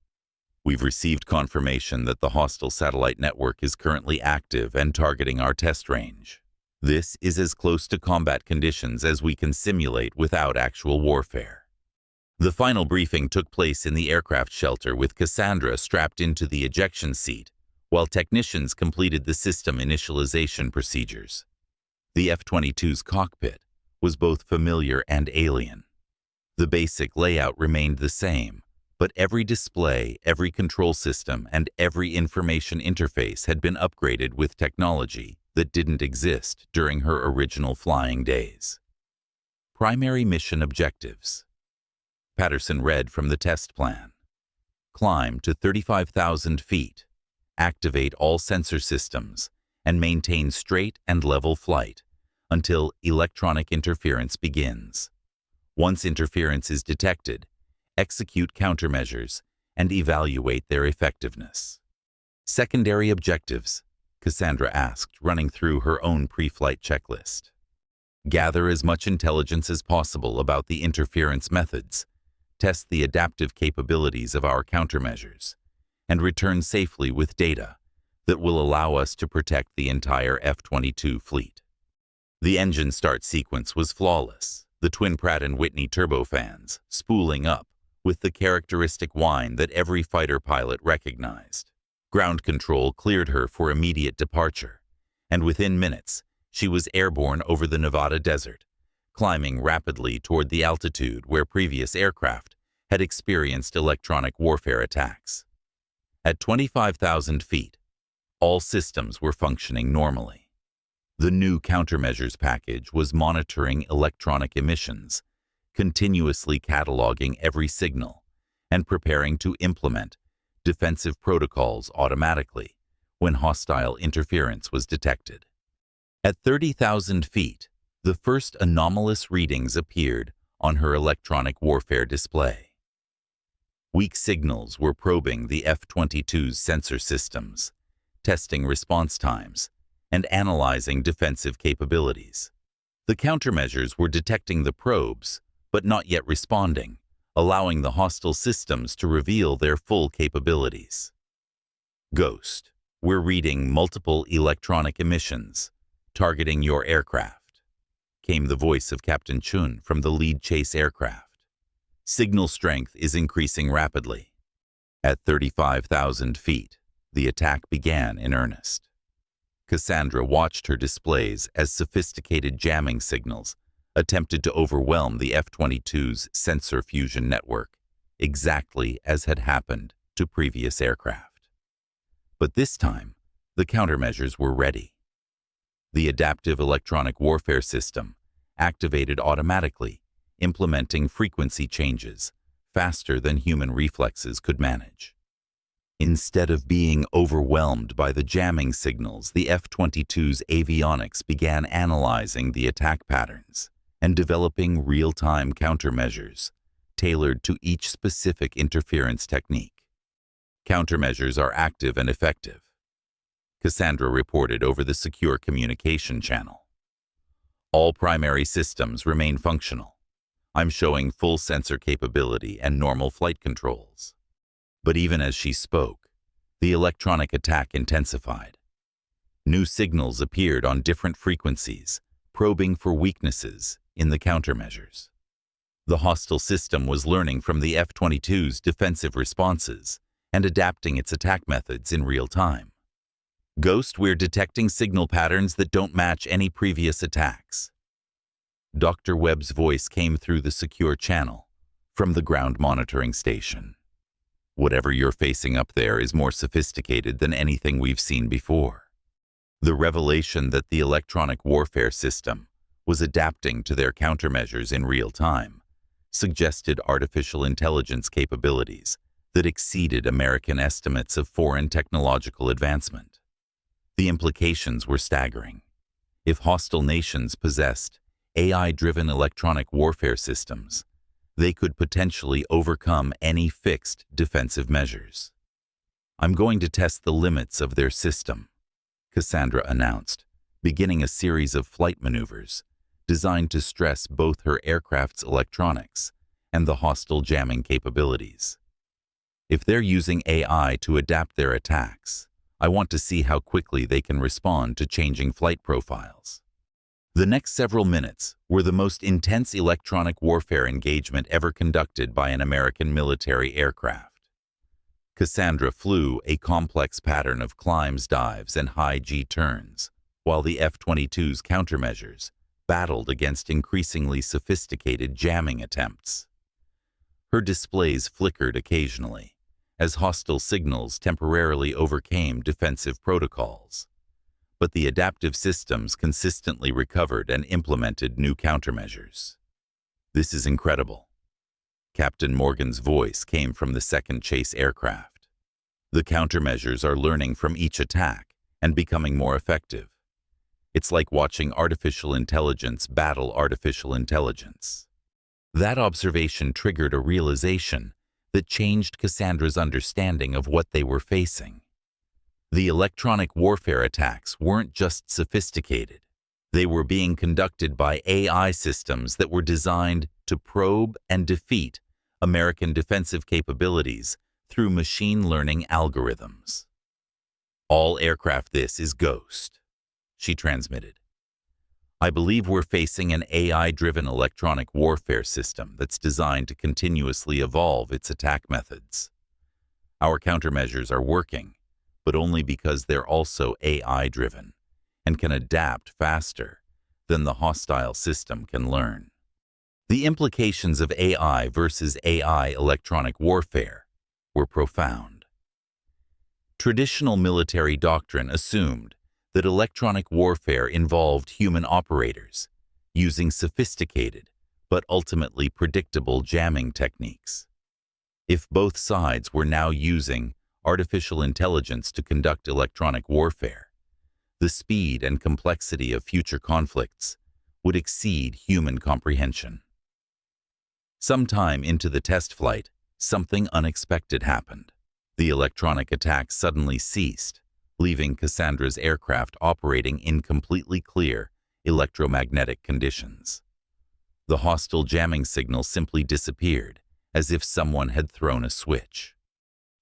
"We've received confirmation that the hostile satellite network is currently active and targeting our test range. This is as close to combat conditions as we can simulate without actual warfare." The final briefing took place in the aircraft shelter with Cassandra strapped into the ejection seat while technicians completed the system initialization procedures. The F-22's cockpit was both familiar and alien. The basic layout remained the same, but every display, every control system, and every information interface had been upgraded with technology that didn't exist during her original flying days. Primary mission objectives. Patterson read from the test plan. Climb to 35,000 feet, activate all sensor systems, and maintain straight and level flight until electronic interference begins. Once interference is detected, execute countermeasures and evaluate their effectiveness. Secondary objectives, Cassandra asked, running through her own pre-flight checklist. Gather as much intelligence as possible about the interference methods, test the adaptive capabilities of our countermeasures, and return safely with data that will allow us to protect the entire F-22 fleet. The engine start sequence was flawless, the twin Pratt & Whitney turbofans spooling up with the characteristic whine that every fighter pilot recognized. Ground control cleared her for immediate departure, and within minutes, she was airborne over the Nevada desert, climbing rapidly toward the altitude where previous aircraft had experienced electronic warfare attacks. At 25,000 feet, all systems were functioning normally. The new countermeasures package was monitoring electronic emissions, continuously cataloging every signal and preparing to implement defensive protocols automatically when hostile interference was detected. At 30,000 feet, the first anomalous readings appeared on her electronic warfare display. Weak signals were probing the F-22's sensor systems, testing response times, and analyzing defensive capabilities. The countermeasures were detecting the probes, but not yet responding, allowing the hostile systems to reveal their full capabilities. Ghost, we're reading multiple electronic emissions, targeting your aircraft, came the voice of Captain Chun from the lead chase aircraft. Signal strength is increasing rapidly. At 35,000 feet, the attack began in earnest. Cassandra watched her displays as sophisticated jamming signals attempted to overwhelm the F-22's sensor fusion network, exactly as had happened to previous aircraft. But this time, the countermeasures were ready. The adaptive electronic warfare system activated automatically, implementing frequency changes faster than human reflexes could manage. Instead of being overwhelmed by the jamming signals, the F-22's avionics began analyzing the attack patterns and developing real-time countermeasures tailored to each specific interference technique. Countermeasures are active and effective, Cassandra reported over the secure communication channel. All primary systems remain functional. I'm showing full sensor capability and normal flight controls. But even as she spoke, the electronic attack intensified. New signals appeared on different frequencies, probing for weaknesses in the countermeasures. The hostile system was learning from the F-22's defensive responses and adapting its attack methods in real time. Ghost, we're detecting signal patterns that don't match any previous attacks. Dr. Webb's voice came through the secure channel from the ground monitoring station. Whatever you're facing up there is more sophisticated than anything we've seen before. The revelation that the electronic warfare system was adapting to their countermeasures in real time suggested artificial intelligence capabilities that exceeded American estimates of foreign technological advancement. The implications were staggering. If hostile nations possessed AI-driven electronic warfare systems, they could potentially overcome any fixed defensive measures. I'm going to test the limits of their system, Cassandra announced, beginning a series of flight maneuvers designed to stress both her aircraft's electronics and the hostile jamming capabilities. If they're using AI to adapt their attacks, I want to see how quickly they can respond to changing flight profiles. The next several minutes were the most intense electronic warfare engagement ever conducted by an American military aircraft. Cassandra flew a complex pattern of climbs, dives, and high G turns, while the F-22's countermeasures battled against increasingly sophisticated jamming attempts. Her displays flickered occasionally as hostile signals temporarily overcame defensive protocols. But the adaptive systems consistently recovered and implemented new countermeasures. This is incredible. Captain Morgan's voice came from the second chase aircraft. The countermeasures are learning from each attack and becoming more effective. It's like watching artificial intelligence battle artificial intelligence. That observation triggered a realization that changed Cassandra's understanding of what they were facing. The electronic warfare attacks weren't just sophisticated. They were being conducted by AI systems that were designed to probe and defeat American defensive capabilities through machine learning algorithms. All aircraft, this is Ghost, she transmitted. I believe we're facing an AI-driven electronic warfare system that's designed to continuously evolve its attack methods. Our countermeasures are working, but only because they're also AI-driven and can adapt faster than the hostile system can learn. The implications of AI versus AI electronic warfare were profound. Traditional military doctrine assumed that electronic warfare involved human operators using sophisticated, but ultimately predictable jamming techniques. If both sides were now using artificial intelligence to conduct electronic warfare, the speed and complexity of future conflicts would exceed human comprehension. Sometime into the test flight, something unexpected happened. The electronic attack suddenly ceased, leaving Cassandra's aircraft operating in completely clear electromagnetic conditions. The hostile jamming signal simply disappeared, as if someone had thrown a switch.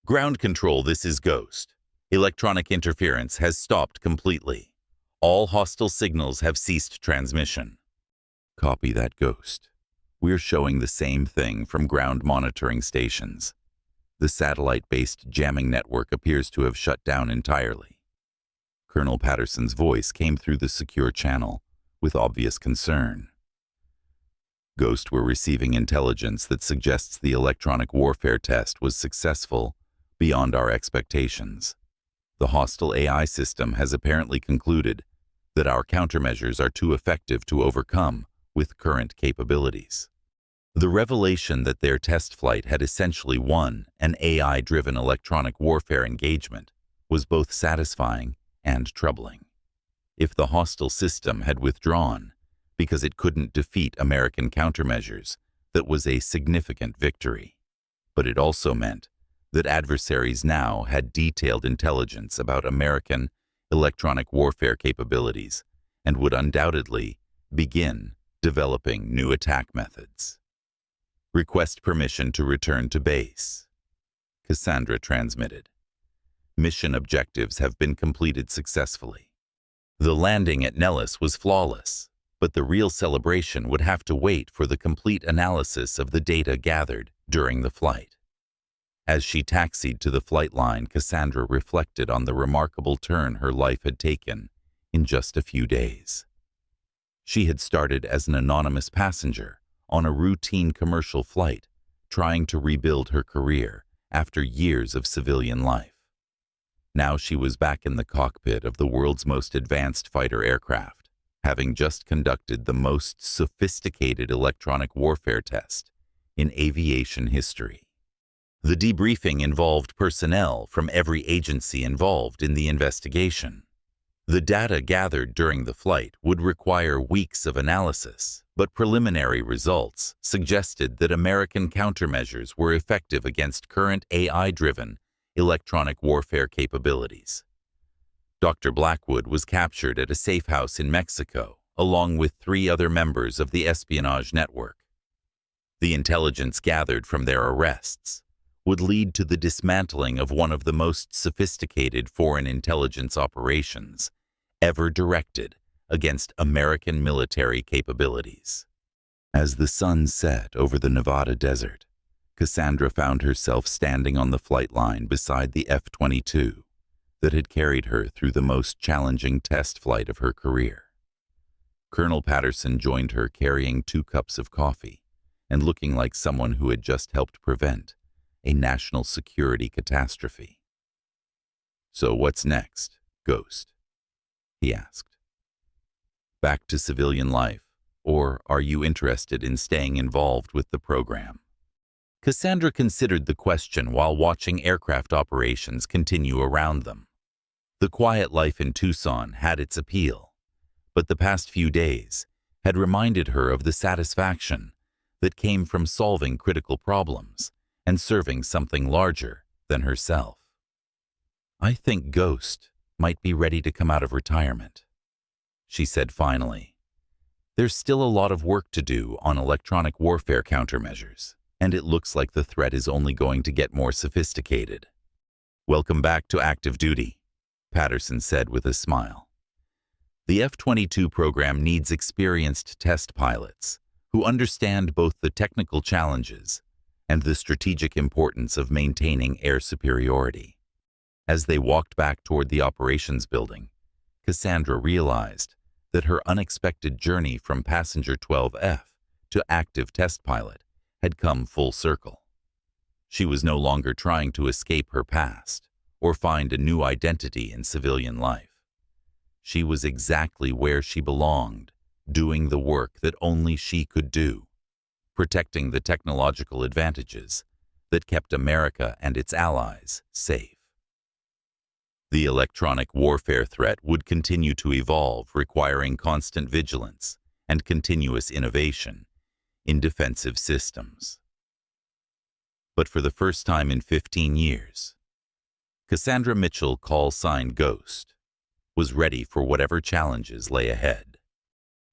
Ground control, this is Ghost. Electronic interference has stopped completely. All hostile signals have ceased transmission. Copy that, Ghost. We're showing the same thing from ground monitoring stations. The satellite-based jamming network appears to have shut down entirely. Colonel Patterson's voice came through the secure channel with obvious concern. Ghost, we're receiving intelligence that suggests the electronic warfare test was successful beyond our expectations. The hostile AI system has apparently concluded that our countermeasures are too effective to overcome with current capabilities. The revelation that their test flight had essentially won an AI-driven electronic warfare engagement was both satisfying and troubling. If the hostile system had withdrawn because it couldn't defeat American countermeasures, that was a significant victory. But it also meant that adversaries now had detailed intelligence about American electronic warfare capabilities and would undoubtedly begin developing new attack methods. Request permission to return to base. Cassandra transmitted. Mission objectives have been completed successfully. The landing at Nellis was flawless, but the real celebration would have to wait for the complete analysis of the data gathered during the flight. As she taxied to the flight line, Cassandra reflected on the remarkable turn her life had taken in just a few days. She had started as an anonymous passenger on a routine commercial flight, trying to rebuild her career after years of civilian life. Now she was back in the cockpit of the world's most advanced fighter aircraft, having just conducted the most sophisticated electronic warfare test in aviation history. The debriefing involved personnel from every agency involved in the investigation. The data gathered during the flight would require weeks of analysis, but preliminary results suggested that American countermeasures were effective against current AI-driven electronic warfare capabilities. Dr. Blackwood was captured at a safe house in Mexico, along with 3 other members of the espionage network. The intelligence gathered from their arrests would lead to the dismantling of one of the most sophisticated foreign intelligence operations ever directed against American military capabilities. As the sun set over the Nevada desert, Cassandra found herself standing on the flight line beside the F-22 that had carried her through the most challenging test flight of her career. Colonel Patterson joined her carrying 2 cups of coffee and looking like someone who had just helped prevent a national security catastrophe. "So what's next, Ghost?" he asked. "Back to civilian life, or are you interested in staying involved with the program?" Cassandra considered the question while watching aircraft operations continue around them. The quiet life in Tucson had its appeal, but the past few days had reminded her of the satisfaction that came from solving critical problems and serving something larger than herself. "I think Ghost might be ready to come out of retirement," she said finally. "There's still a lot of work to do on electronic warfare countermeasures, and it looks like the threat is only going to get more sophisticated." "Welcome back to active duty," Patterson said with a smile. "The F-22 program needs experienced test pilots who understand both the technical challenges and the strategic importance of maintaining air superiority." As they walked back toward the operations building, Cassandra realized that her unexpected journey from passenger 12F to active test pilot had come full circle. She was no longer trying to escape her past or find a new identity in civilian life. She was exactly where she belonged, doing the work that only she could do. protecting the technological advantages that kept America and its allies safe. The electronic warfare threat would continue to evolve, requiring constant vigilance and continuous innovation in defensive systems. But for the first time in 15 years, Cassandra Mitchell, call sign Ghost, was ready for whatever challenges lay ahead.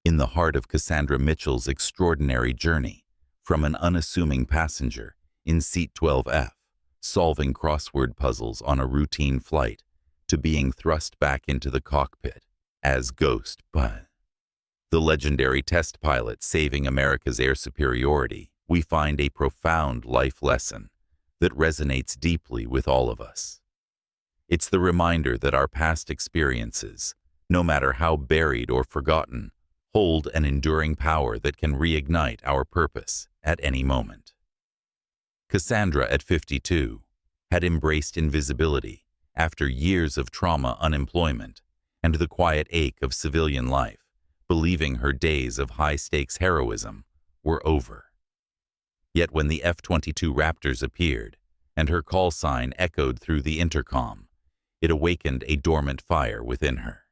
In the heart of Cassandra Mitchell's extraordinary journey, from an unassuming passenger in seat 12F, solving crossword puzzles on a routine flight, to being thrust back into the cockpit as Ghost, the legendary test pilot saving America's air superiority, we find a profound life lesson that resonates deeply with all of us. It's the reminder that our past experiences, no matter how buried or forgotten, hold an enduring power that can reignite our purpose at any moment. Cassandra, at 52, had embraced invisibility after years of trauma, unemployment, and the quiet ache of civilian life, believing her days of high-stakes heroism were over. Yet when the F-22 Raptors appeared and her call sign echoed through the intercom, it awakened a dormant fire within her.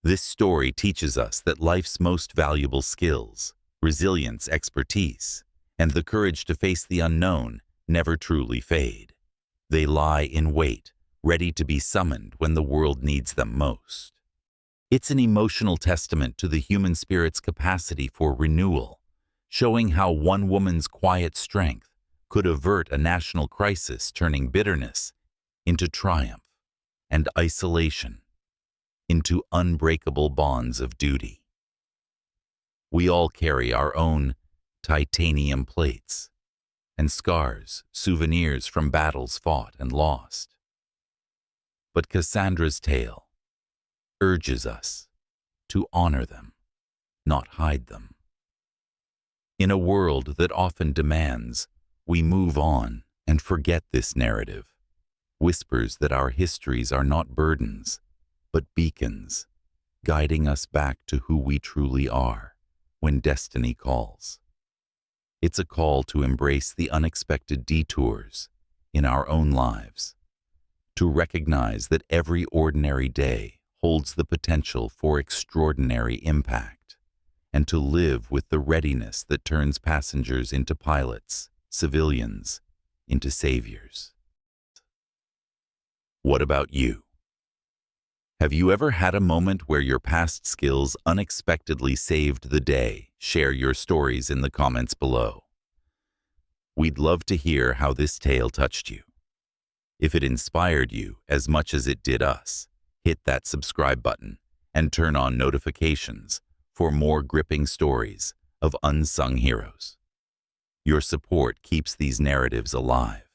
This story teaches us that life's most valuable skills, resilience, expertise, and the courage to face the unknown never truly fade. They lie in wait, ready to be summoned when the world needs them most. It's an emotional testament to the human spirit's capacity for renewal, showing how one woman's quiet strength could avert a national crisis, turning bitterness into triumph and isolation into unbreakable bonds of duty. We all carry our own titanium plates and scars, souvenirs from battles fought and lost. But Cassandra's tale urges us to honor them, not hide them. In a world that often demands we move on and forget, this narrative whispers that our histories are not burdens, but beacons, guiding us back to who we truly are when destiny calls. It's a call to embrace the unexpected detours in our own lives, to recognize that every ordinary day holds the potential for extraordinary impact, and to live with the readiness that turns passengers into pilots, civilians into saviors. What about you? Have you ever had a moment where your past skills unexpectedly saved the day? Share your stories in the comments below. We'd love to hear how this tale touched you. If it inspired you as much as it did us, hit that subscribe button and turn on notifications for more gripping stories of unsung heroes. Your support keeps these narratives alive.